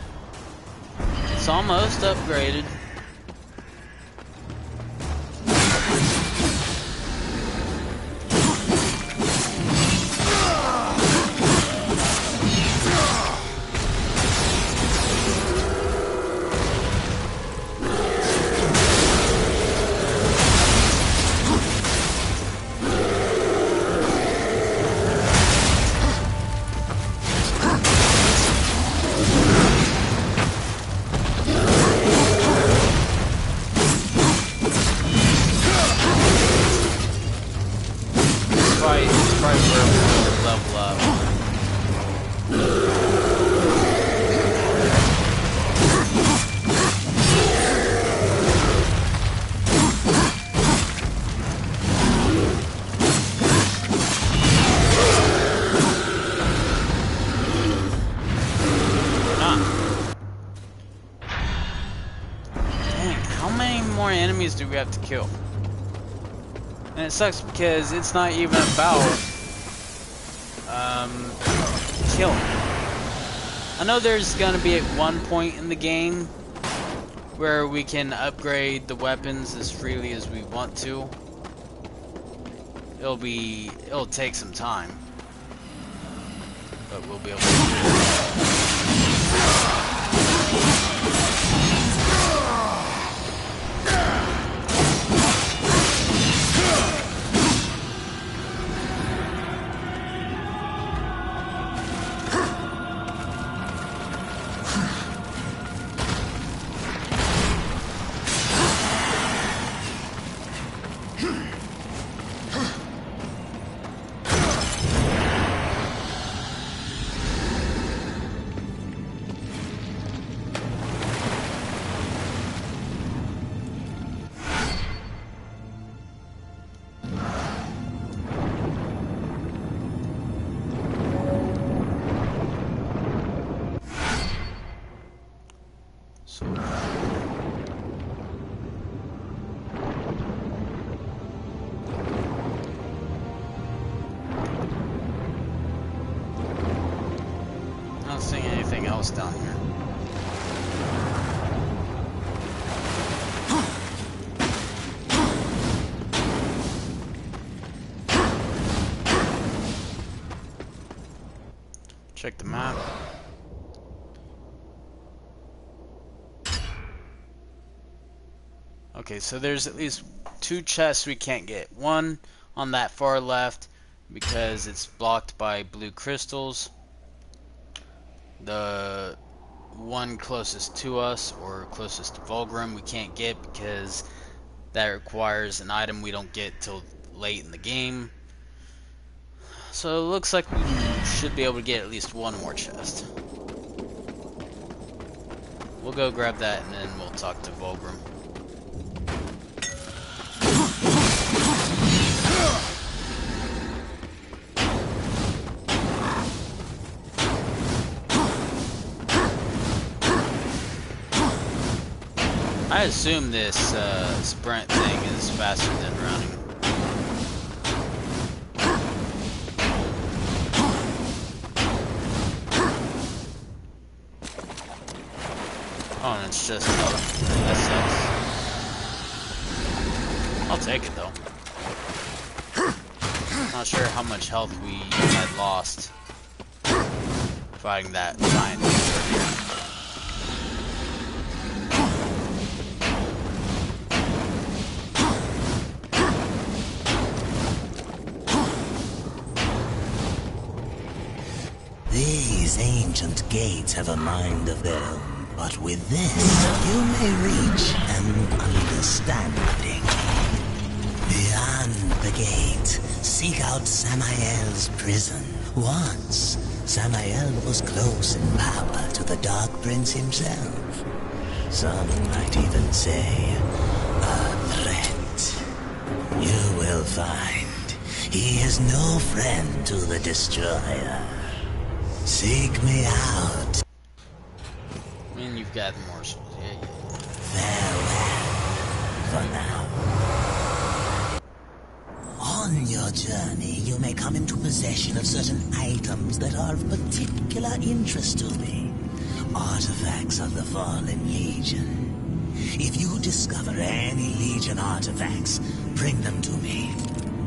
It's almost upgraded. Enemies do we have to kill? And it sucks because it's not even about killing. I know there's gonna be at one point in the game where we can upgrade the weapons as freely as we want to. It'll take some time, but we'll be able to do it. Not seeing anything else down here. Check the map. Okay, so there's at least 2 chests we can't get. One on that far left because it's blocked by blue crystals. The one closest to us, or closest to Vulgrim, we can't get because that requires an item we don't get till late in the game. So it looks like we should be able to get at least one more chest. We'll go grab that and then we'll talk to Vulgrim. I assume this sprint thing is faster than running. Oh, and it's just that sucks. I'll take it though. Not sure how much health we had lost fighting that giant monster. These ancient gates have a mind of their own, but with this, you may reach and understand things. Beyond the gate, seek out Samael's prison. Once, Samael was close in power to the Dark Prince himself. Some might even say, a threat. You will find he is no friend to the Destroyer. Seek me out. I mean, you've got more souls. Yeah. Farewell, for now. On your journey, you may come into possession of certain items that are of particular interest to me. Artifacts of the Fallen Legion. If you discover any Legion artifacts, bring them to me.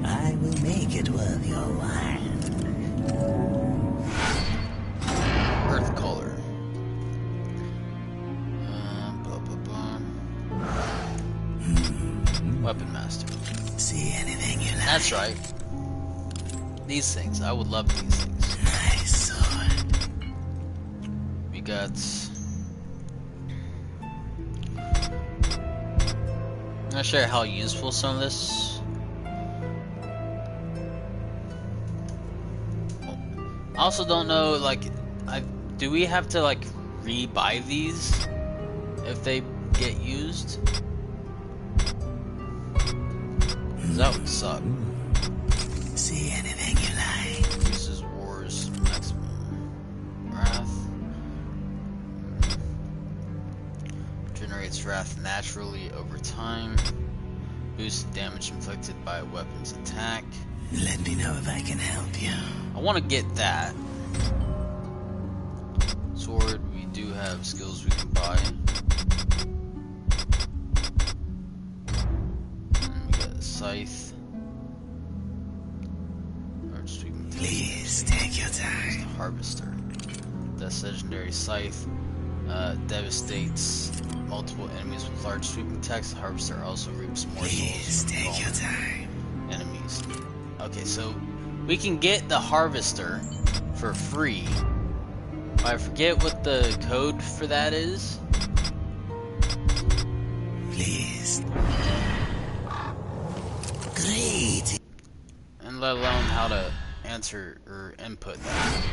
I will make it worth your while. Earth color. Weapon master. See anything you like? That's right. These things. I would love these things. Nice sword. We got... I'm not sure how useful some of this... I also don't know, like, do we have to, like, re-buy these if they get used? 'Cause that would suck. See anything you like? Uses wars maximum wrath. Generates wrath naturally over time. Boosts damage inflicted by a weapon's attack. Let me know if I can help you. I want to get that. Sword, we do have skills we can buy. And we got a scythe. Please take your time. Harvester. That's legendary scythe. Devastates multiple enemies with large sweeping attacks. The harvester also reaps more Please souls take from your time. enemies. Okay, so we can get the harvester for free. I forget what the code for that is. Please. Great. And let alone how to answer or input that.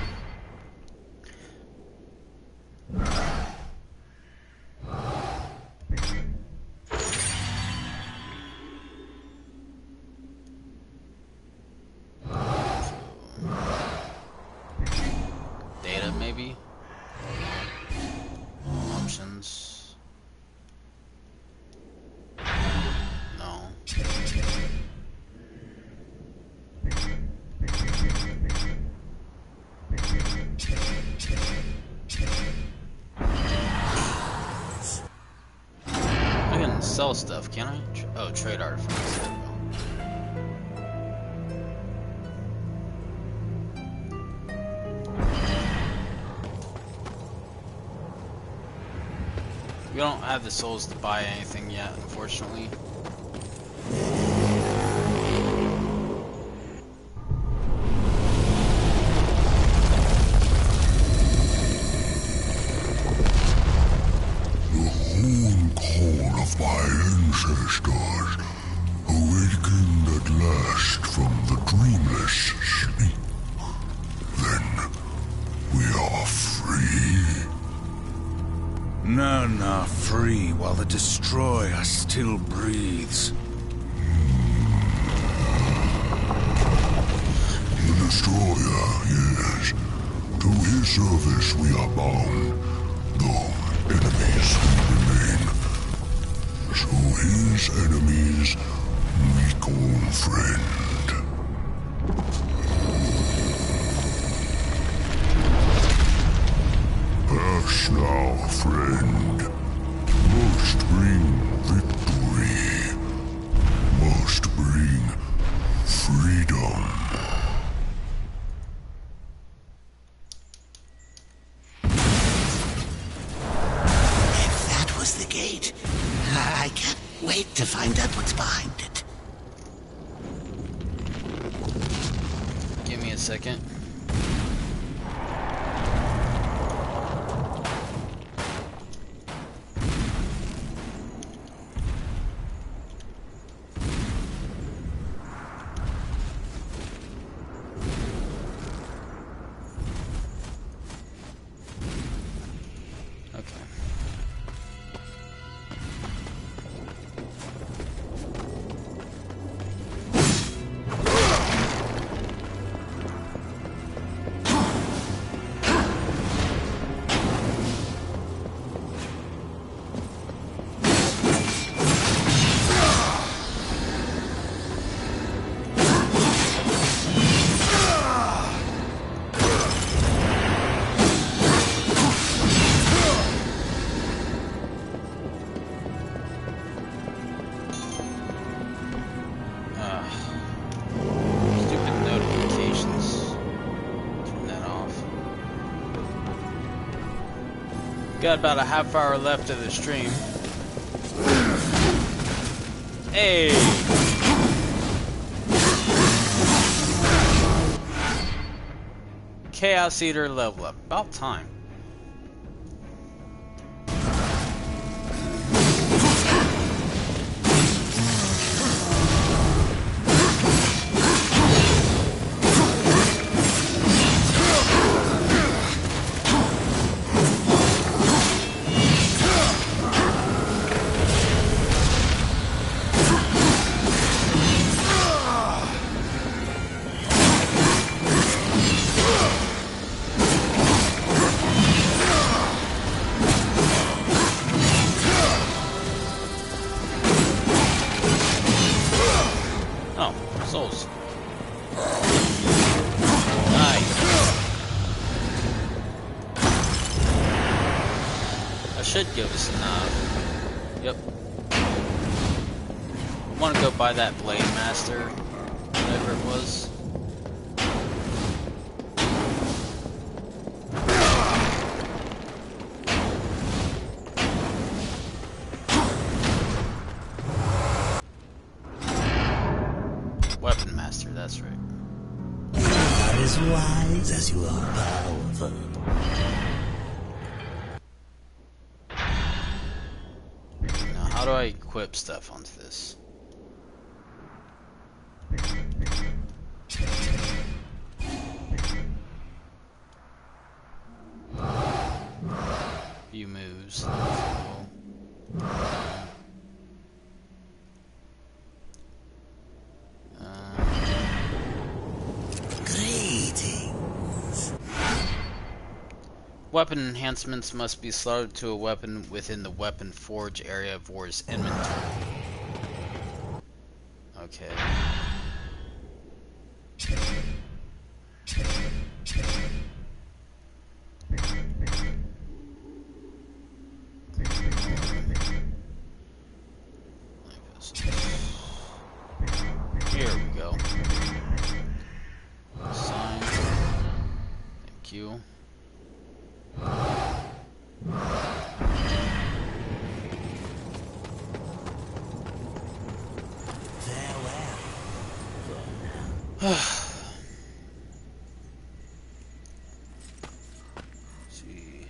Data, maybe? Options. No. I can sell stuff, can I? Oh, trade artifacts. There we go. We don't have the souls to buy anything yet, unfortunately. Call of my ancestors, awakened at last from the dreamless sleep. Then we are free. None are free while the Destroyer still breathes. The Destroyer, yes. To his service we are bound, though enemies we remain. So his enemies we call friend. Pass now, friend. Must bring victory. Must bring freedom. If that was the gate, I can't wait to find out what's behind it. Give me a second. Got about a half hour left of the stream. Hey! Chaos Eater level up. About time. Souls. Nice. That should give us enough. Yep. I want to go buy that Blade Master, whatever it was. Weapon Master, that's right. You are as wise as you are powerful. Now, how do I equip stuff onto this? Few moves. Greetings. Weapon enhancements must be slotted to a weapon within the weapon forge area of war's inventory. Okay. Here we go. Sign. Thank you. Farewell. See.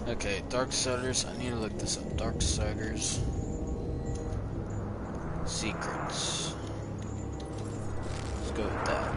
Okay, Darksiders. I need to look this up. Darksiders. Secrets. Let's go with that.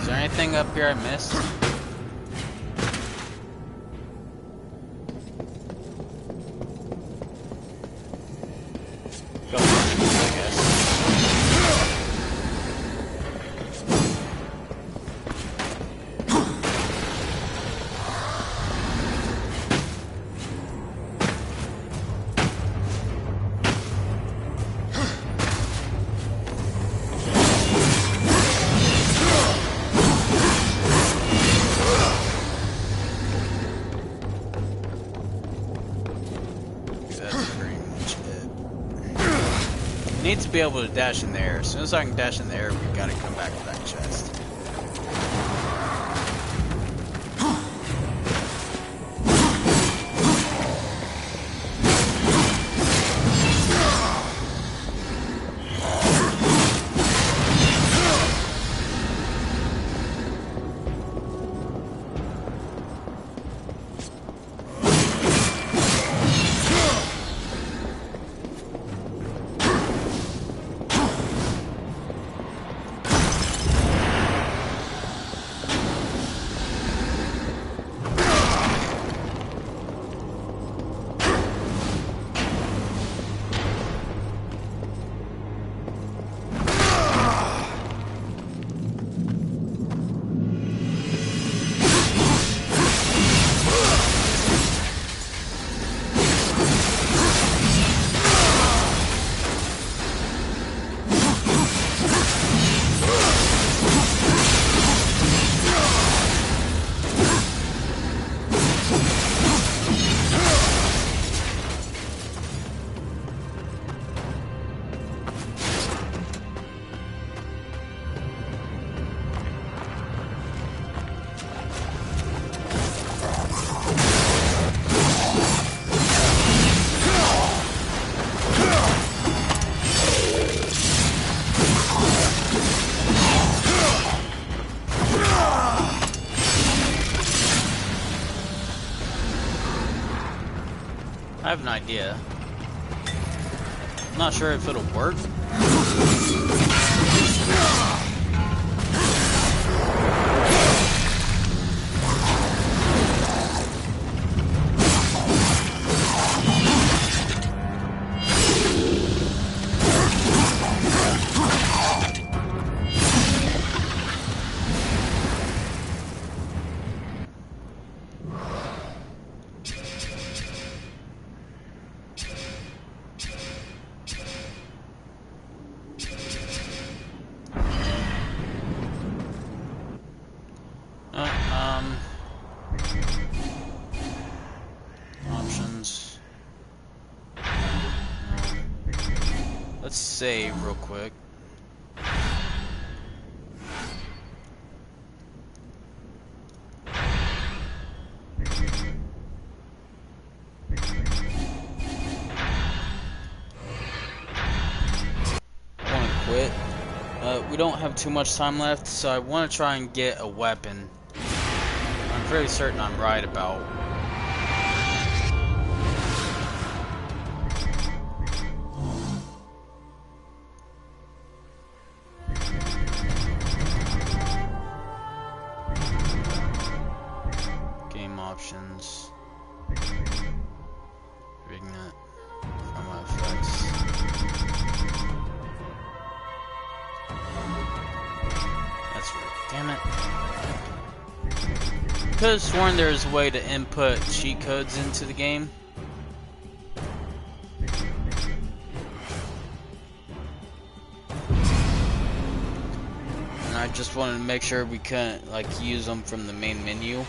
Is there anything up here I missed? Go, I guess. Need to be able to dash in the air. As soon as I can dash in the air, we gotta come back to that chest. I have an idea. I'm not sure if it'll work. Options. Let's save real quick. I want to quit. We don't have too much time left, so I want to try and get a weapon. I'm fairly certain I'm right about. Game options. Reignite. Chroma effects. That's right. Damn it. Could have sworn there was a way to input cheat codes into the game. And I just wanted to make sure we couldn't like use them from the main menu.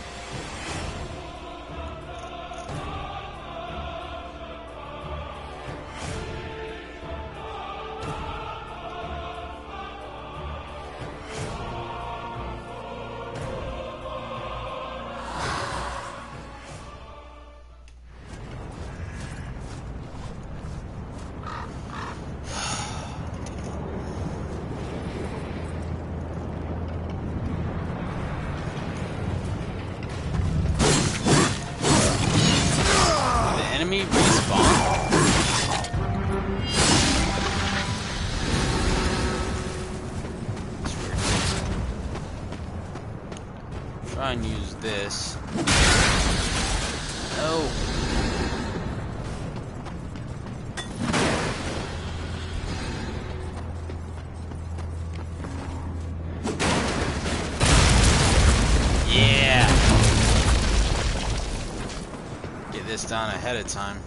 try and use this. Oh. Yeah. Get this done ahead of time.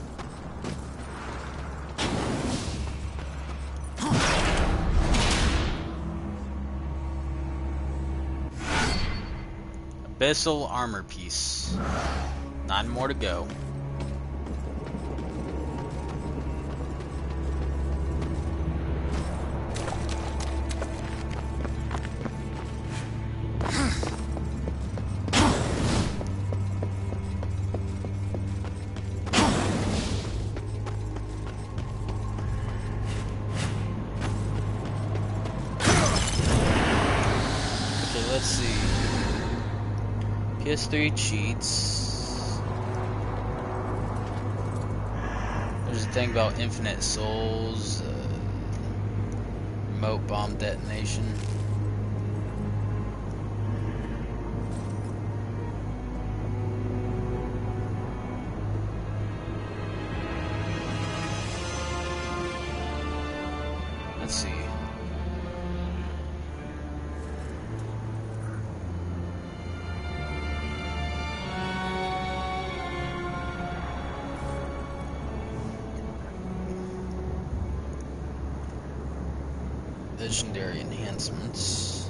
Abyssal armor piece. 9 more to go. Okay, let's see. PS3 cheats. There's a thing about infinite souls, remote bomb detonation. Let's see. Legendary enhancements.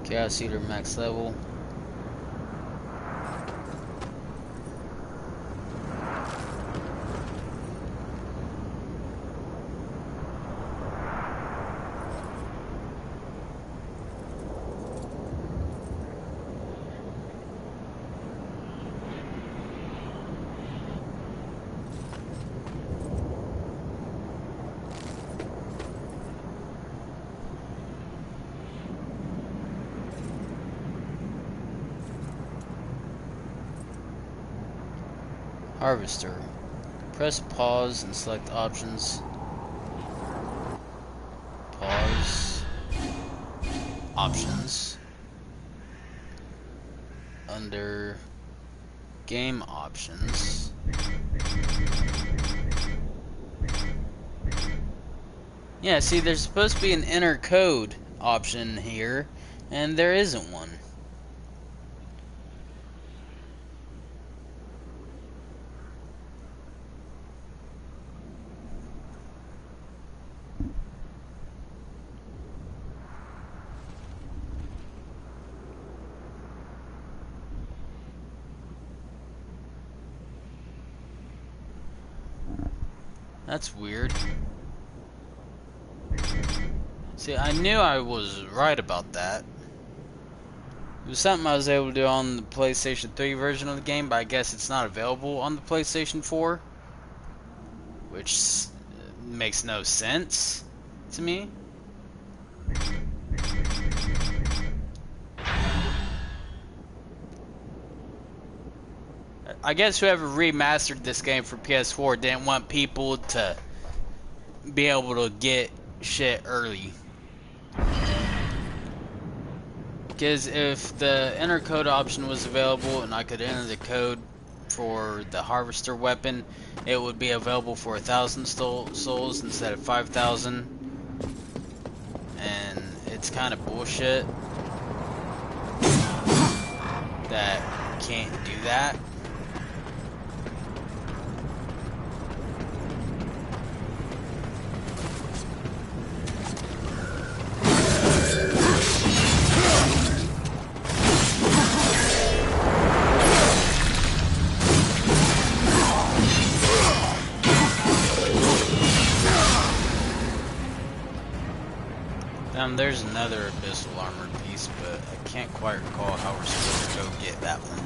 Chaos Eater max level. Harvester. Press pause and select options. Pause. Options. Under game options. Yeah, see, there's supposed to be an enter code option here, and there isn't one. That's weird. See, I knew I was right about that. It was something I was able to do on the PlayStation 3 version of the game, but I guess it's not available on the PlayStation 4. Which makes no sense to me. I guess whoever remastered this game for PS4 didn't want people to be able to get shit early. Because if the enter code option was available and I could enter the code for the harvester weapon, it would be available for 1,000 souls instead of 5,000. And it's kind of bullshit that you can't do that. There's another abyssal armor piece, but I can't quite recall how we're supposed to go get that one.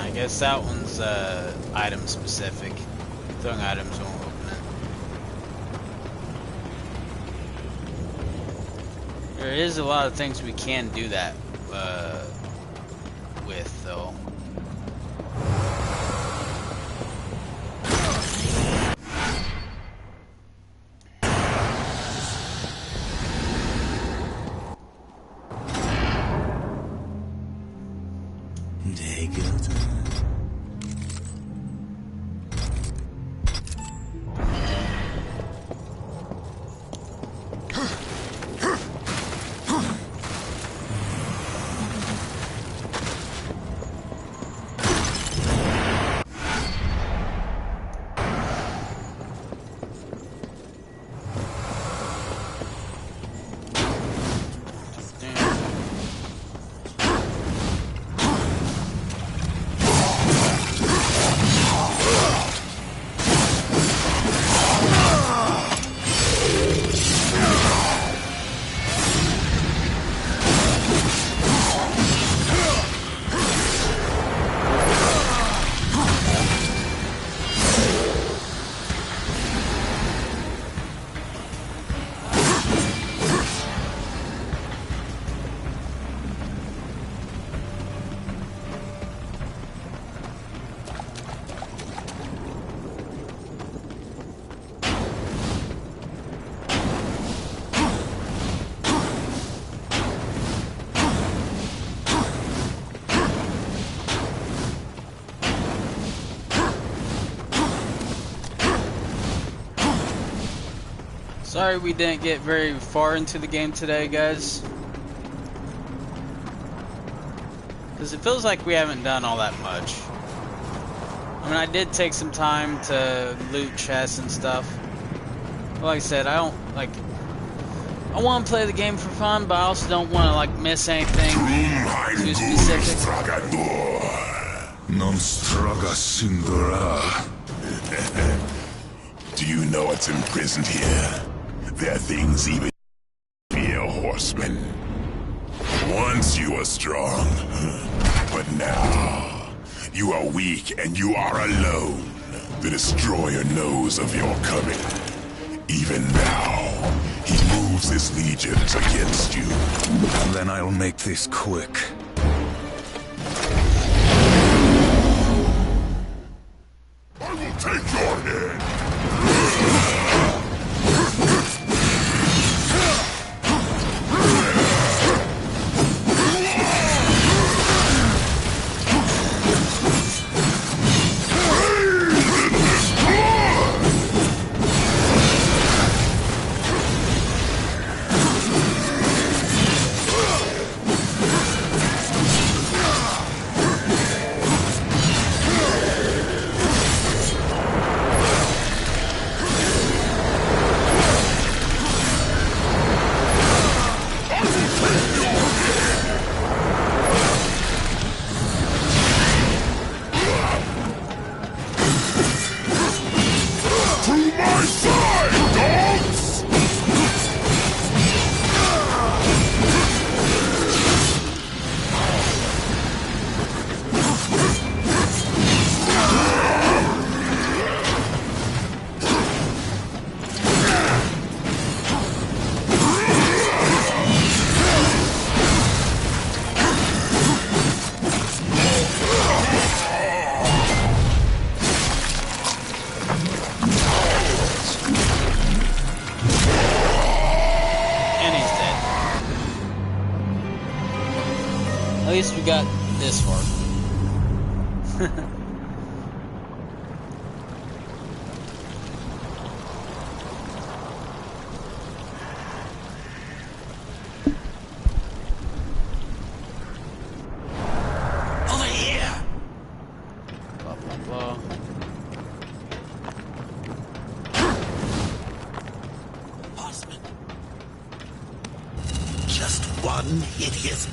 I guess that one's item specific. Throwing items won't open it. There is a lot of things we can do that with, though. Take your time. Sorry we didn't get very far into the game today, guys. Because it feels like we haven't done all that much. I mean, I did take some time to loot chests and stuff. But like I said, I don't, like... I want to play the game for fun, but I also don't want to, like, miss anything too specific. Non straga sindora. Do you know what's imprisoned here? There are things even fear horsemen. Once you were strong, but now you are weak and you are alone. The Destroyer knows of your coming. Even now, he moves his legions against you. And then I'll make this quick. I will take your head! At least we got this far. Over here! Blah, blah, blah. Horseman. Just one hideous...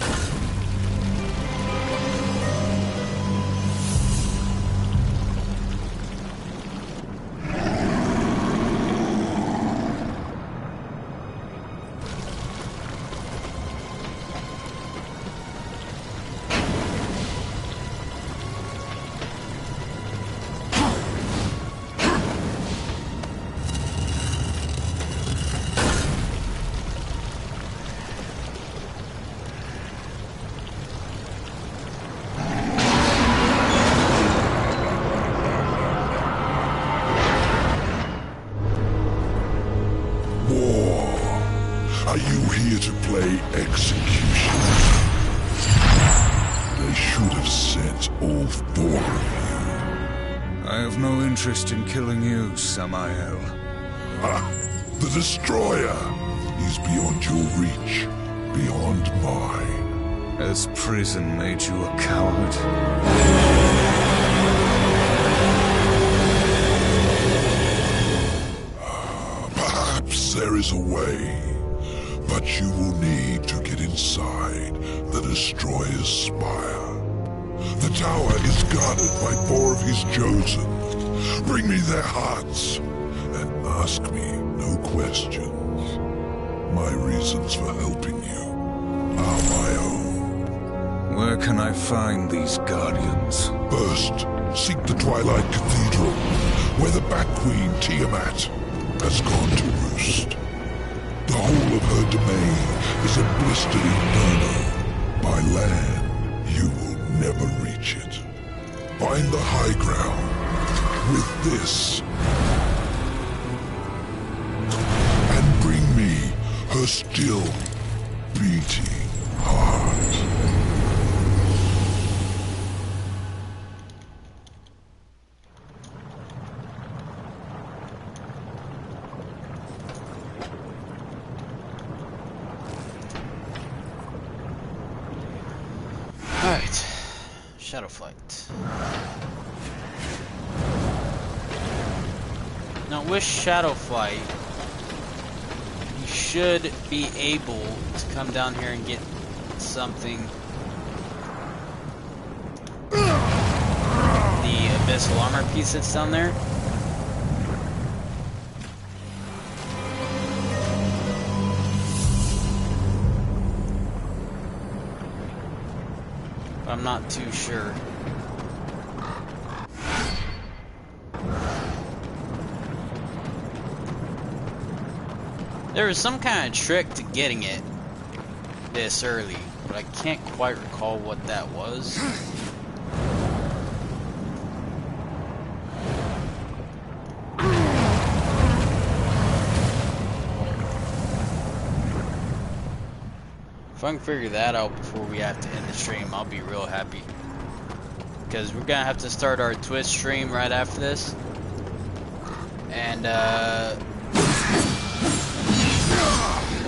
play execution. They should have sent all 4 of you. I have no interest in killing you, Samael. Ah, the Destroyer is beyond your reach, beyond mine. Has prison made you a coward? Perhaps there is a way, but you will need to get inside the Destroyer's spire. The tower is guarded by 4 of his chosen. Bring me their hearts, and ask me no questions. My reasons for helping you are my own. Where can I find these guardians? First, seek the Twilight Cathedral, where the Bat Queen Tiamat has gone to roost. The whole of her domain is a blistered inferno. By land, you will never reach it. Find the high ground with this, and bring me her still beating heart. Alright, Shadow Flight. Now with Shadow Flight, you should be able to come down here and get something. The Abyssal Armor piece that's down there. I'm not too sure. There was some kind of trick to getting it this early, but I can't quite recall what that was. If I can figure that out before we have to end the stream, I'll be real happy. Because we're gonna have to start our Twitch stream right after this. And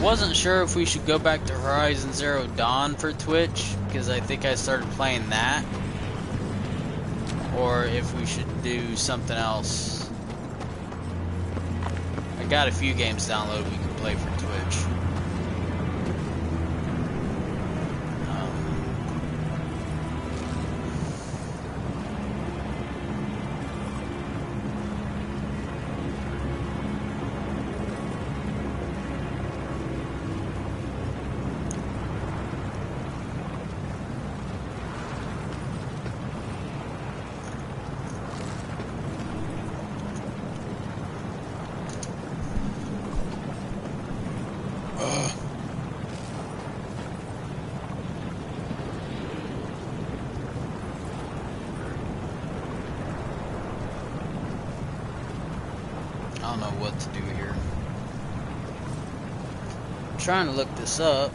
wasn't sure if we should go back to Horizon Zero Dawn for Twitch, because I think I started playing that. Or if we should do something else. I got a few games downloaded we can play for Twitch. I don't know what to do here. I'm trying to look this up.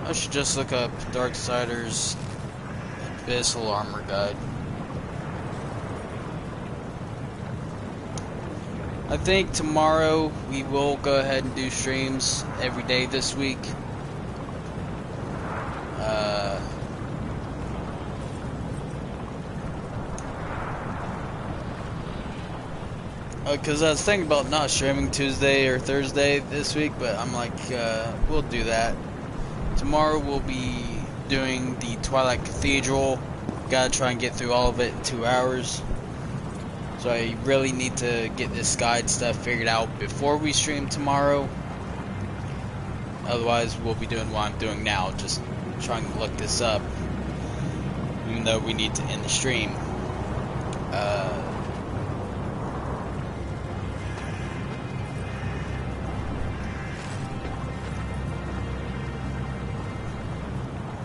I should just look up Darksiders Abyssal Armor Guide. I think tomorrow we will go ahead and do streams every day this week. Because I was thinking about not streaming Tuesday or Thursday this week, but I'm like, we'll do that. Tomorrow we'll be doing the Twilight Cathedral. Gotta try and get through all of it in 2 hours. So I really need to get this guide stuff figured out before we stream tomorrow. Otherwise, we'll be doing what I'm doing now, just trying to look this up. Even though we need to end the stream.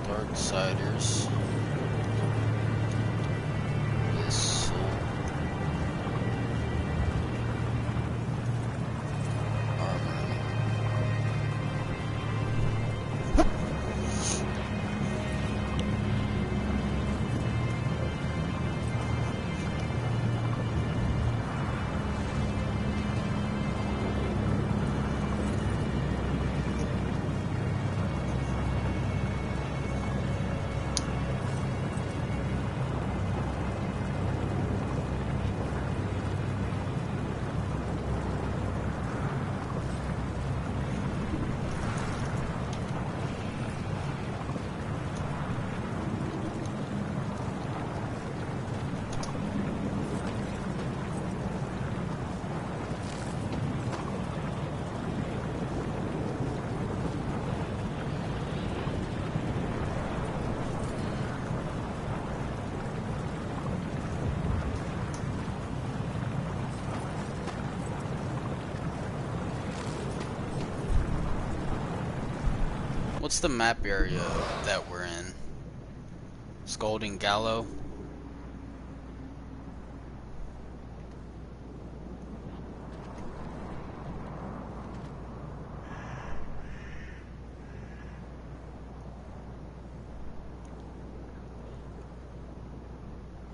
Darksiders. This armor. What's the map area that we're in? Scalding Gallow?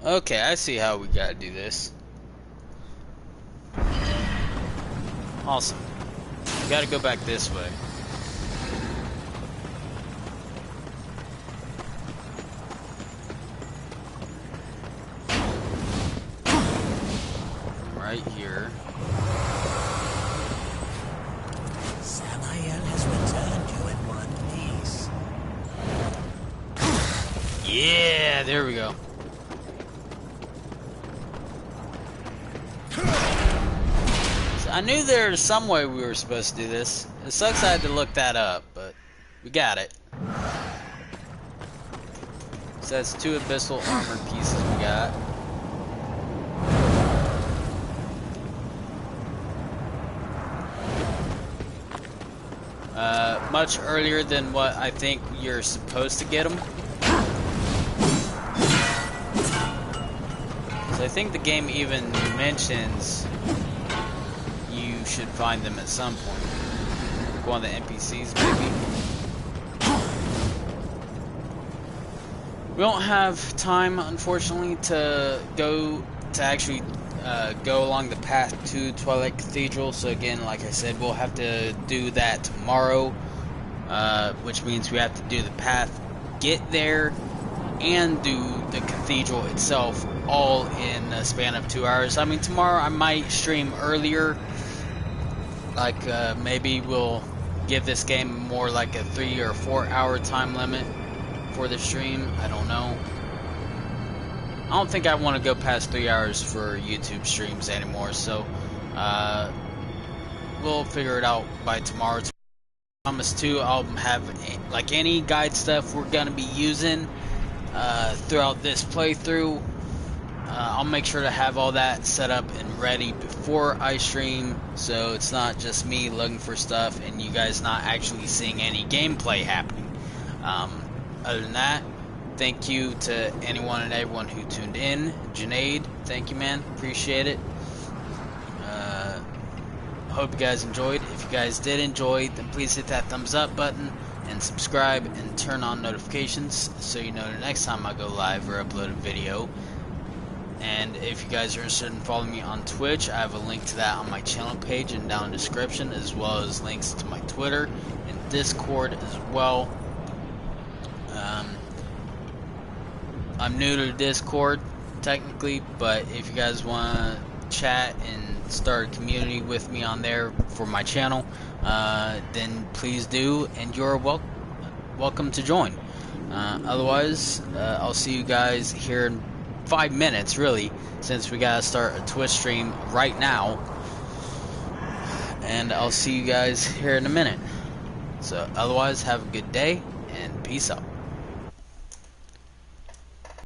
Okay, I see how we gotta do this. Awesome. We gotta go back this way. Right here. Samael has returned you in one piece. Yeah, there we go. So I knew there was some way we were supposed to do this. It sucks I had to look that up, but we got it. So that's 2 abyssal armor pieces we got. Much earlier than what I think you're supposed to get them. So I think the game even mentions you should find them at some point. Go on the NPCs maybe. We don't have time, unfortunately, to actually go along the path to Twilight Cathedral. So again, like I said, we'll have to do that tomorrow, which means we have to do the path, get there, and do the cathedral itself all in a span of 2 hours. I mean, tomorrow I might stream earlier. Like, maybe we'll give this game more like a 3 or 4 hour time limit for the stream. I don't know. I don't think I want to go past 3 hours for YouTube streams anymore, so we'll figure it out by tomorrow. Promise too, I'll have like any guide stuff we're gonna be using throughout this playthrough. I'll make sure to have all that set up and ready before I stream, so it's not just me looking for stuff and you guys not actually seeing any gameplay happening. Other than that, thank you to anyone and everyone who tuned in. Junaid, thank you, man. Appreciate it. Hope you guys enjoyed. If you guys did enjoy, then please hit that thumbs up button and subscribe and turn on notifications so you know the next time I go live or upload a video. And if you guys are interested in following me on Twitch, I have a link to that on my channel page and down in the description, as well as links to my Twitter and Discord as well. I'm new to Discord, technically, but if you guys want to chat and start a community with me on there for my channel, then please do, and you're welcome to join. Otherwise, I'll see you guys here in 5 minutes, really, since we gotta start a Twitch stream right now. And I'll see you guys here in a minute. So, otherwise, have a good day, and peace out.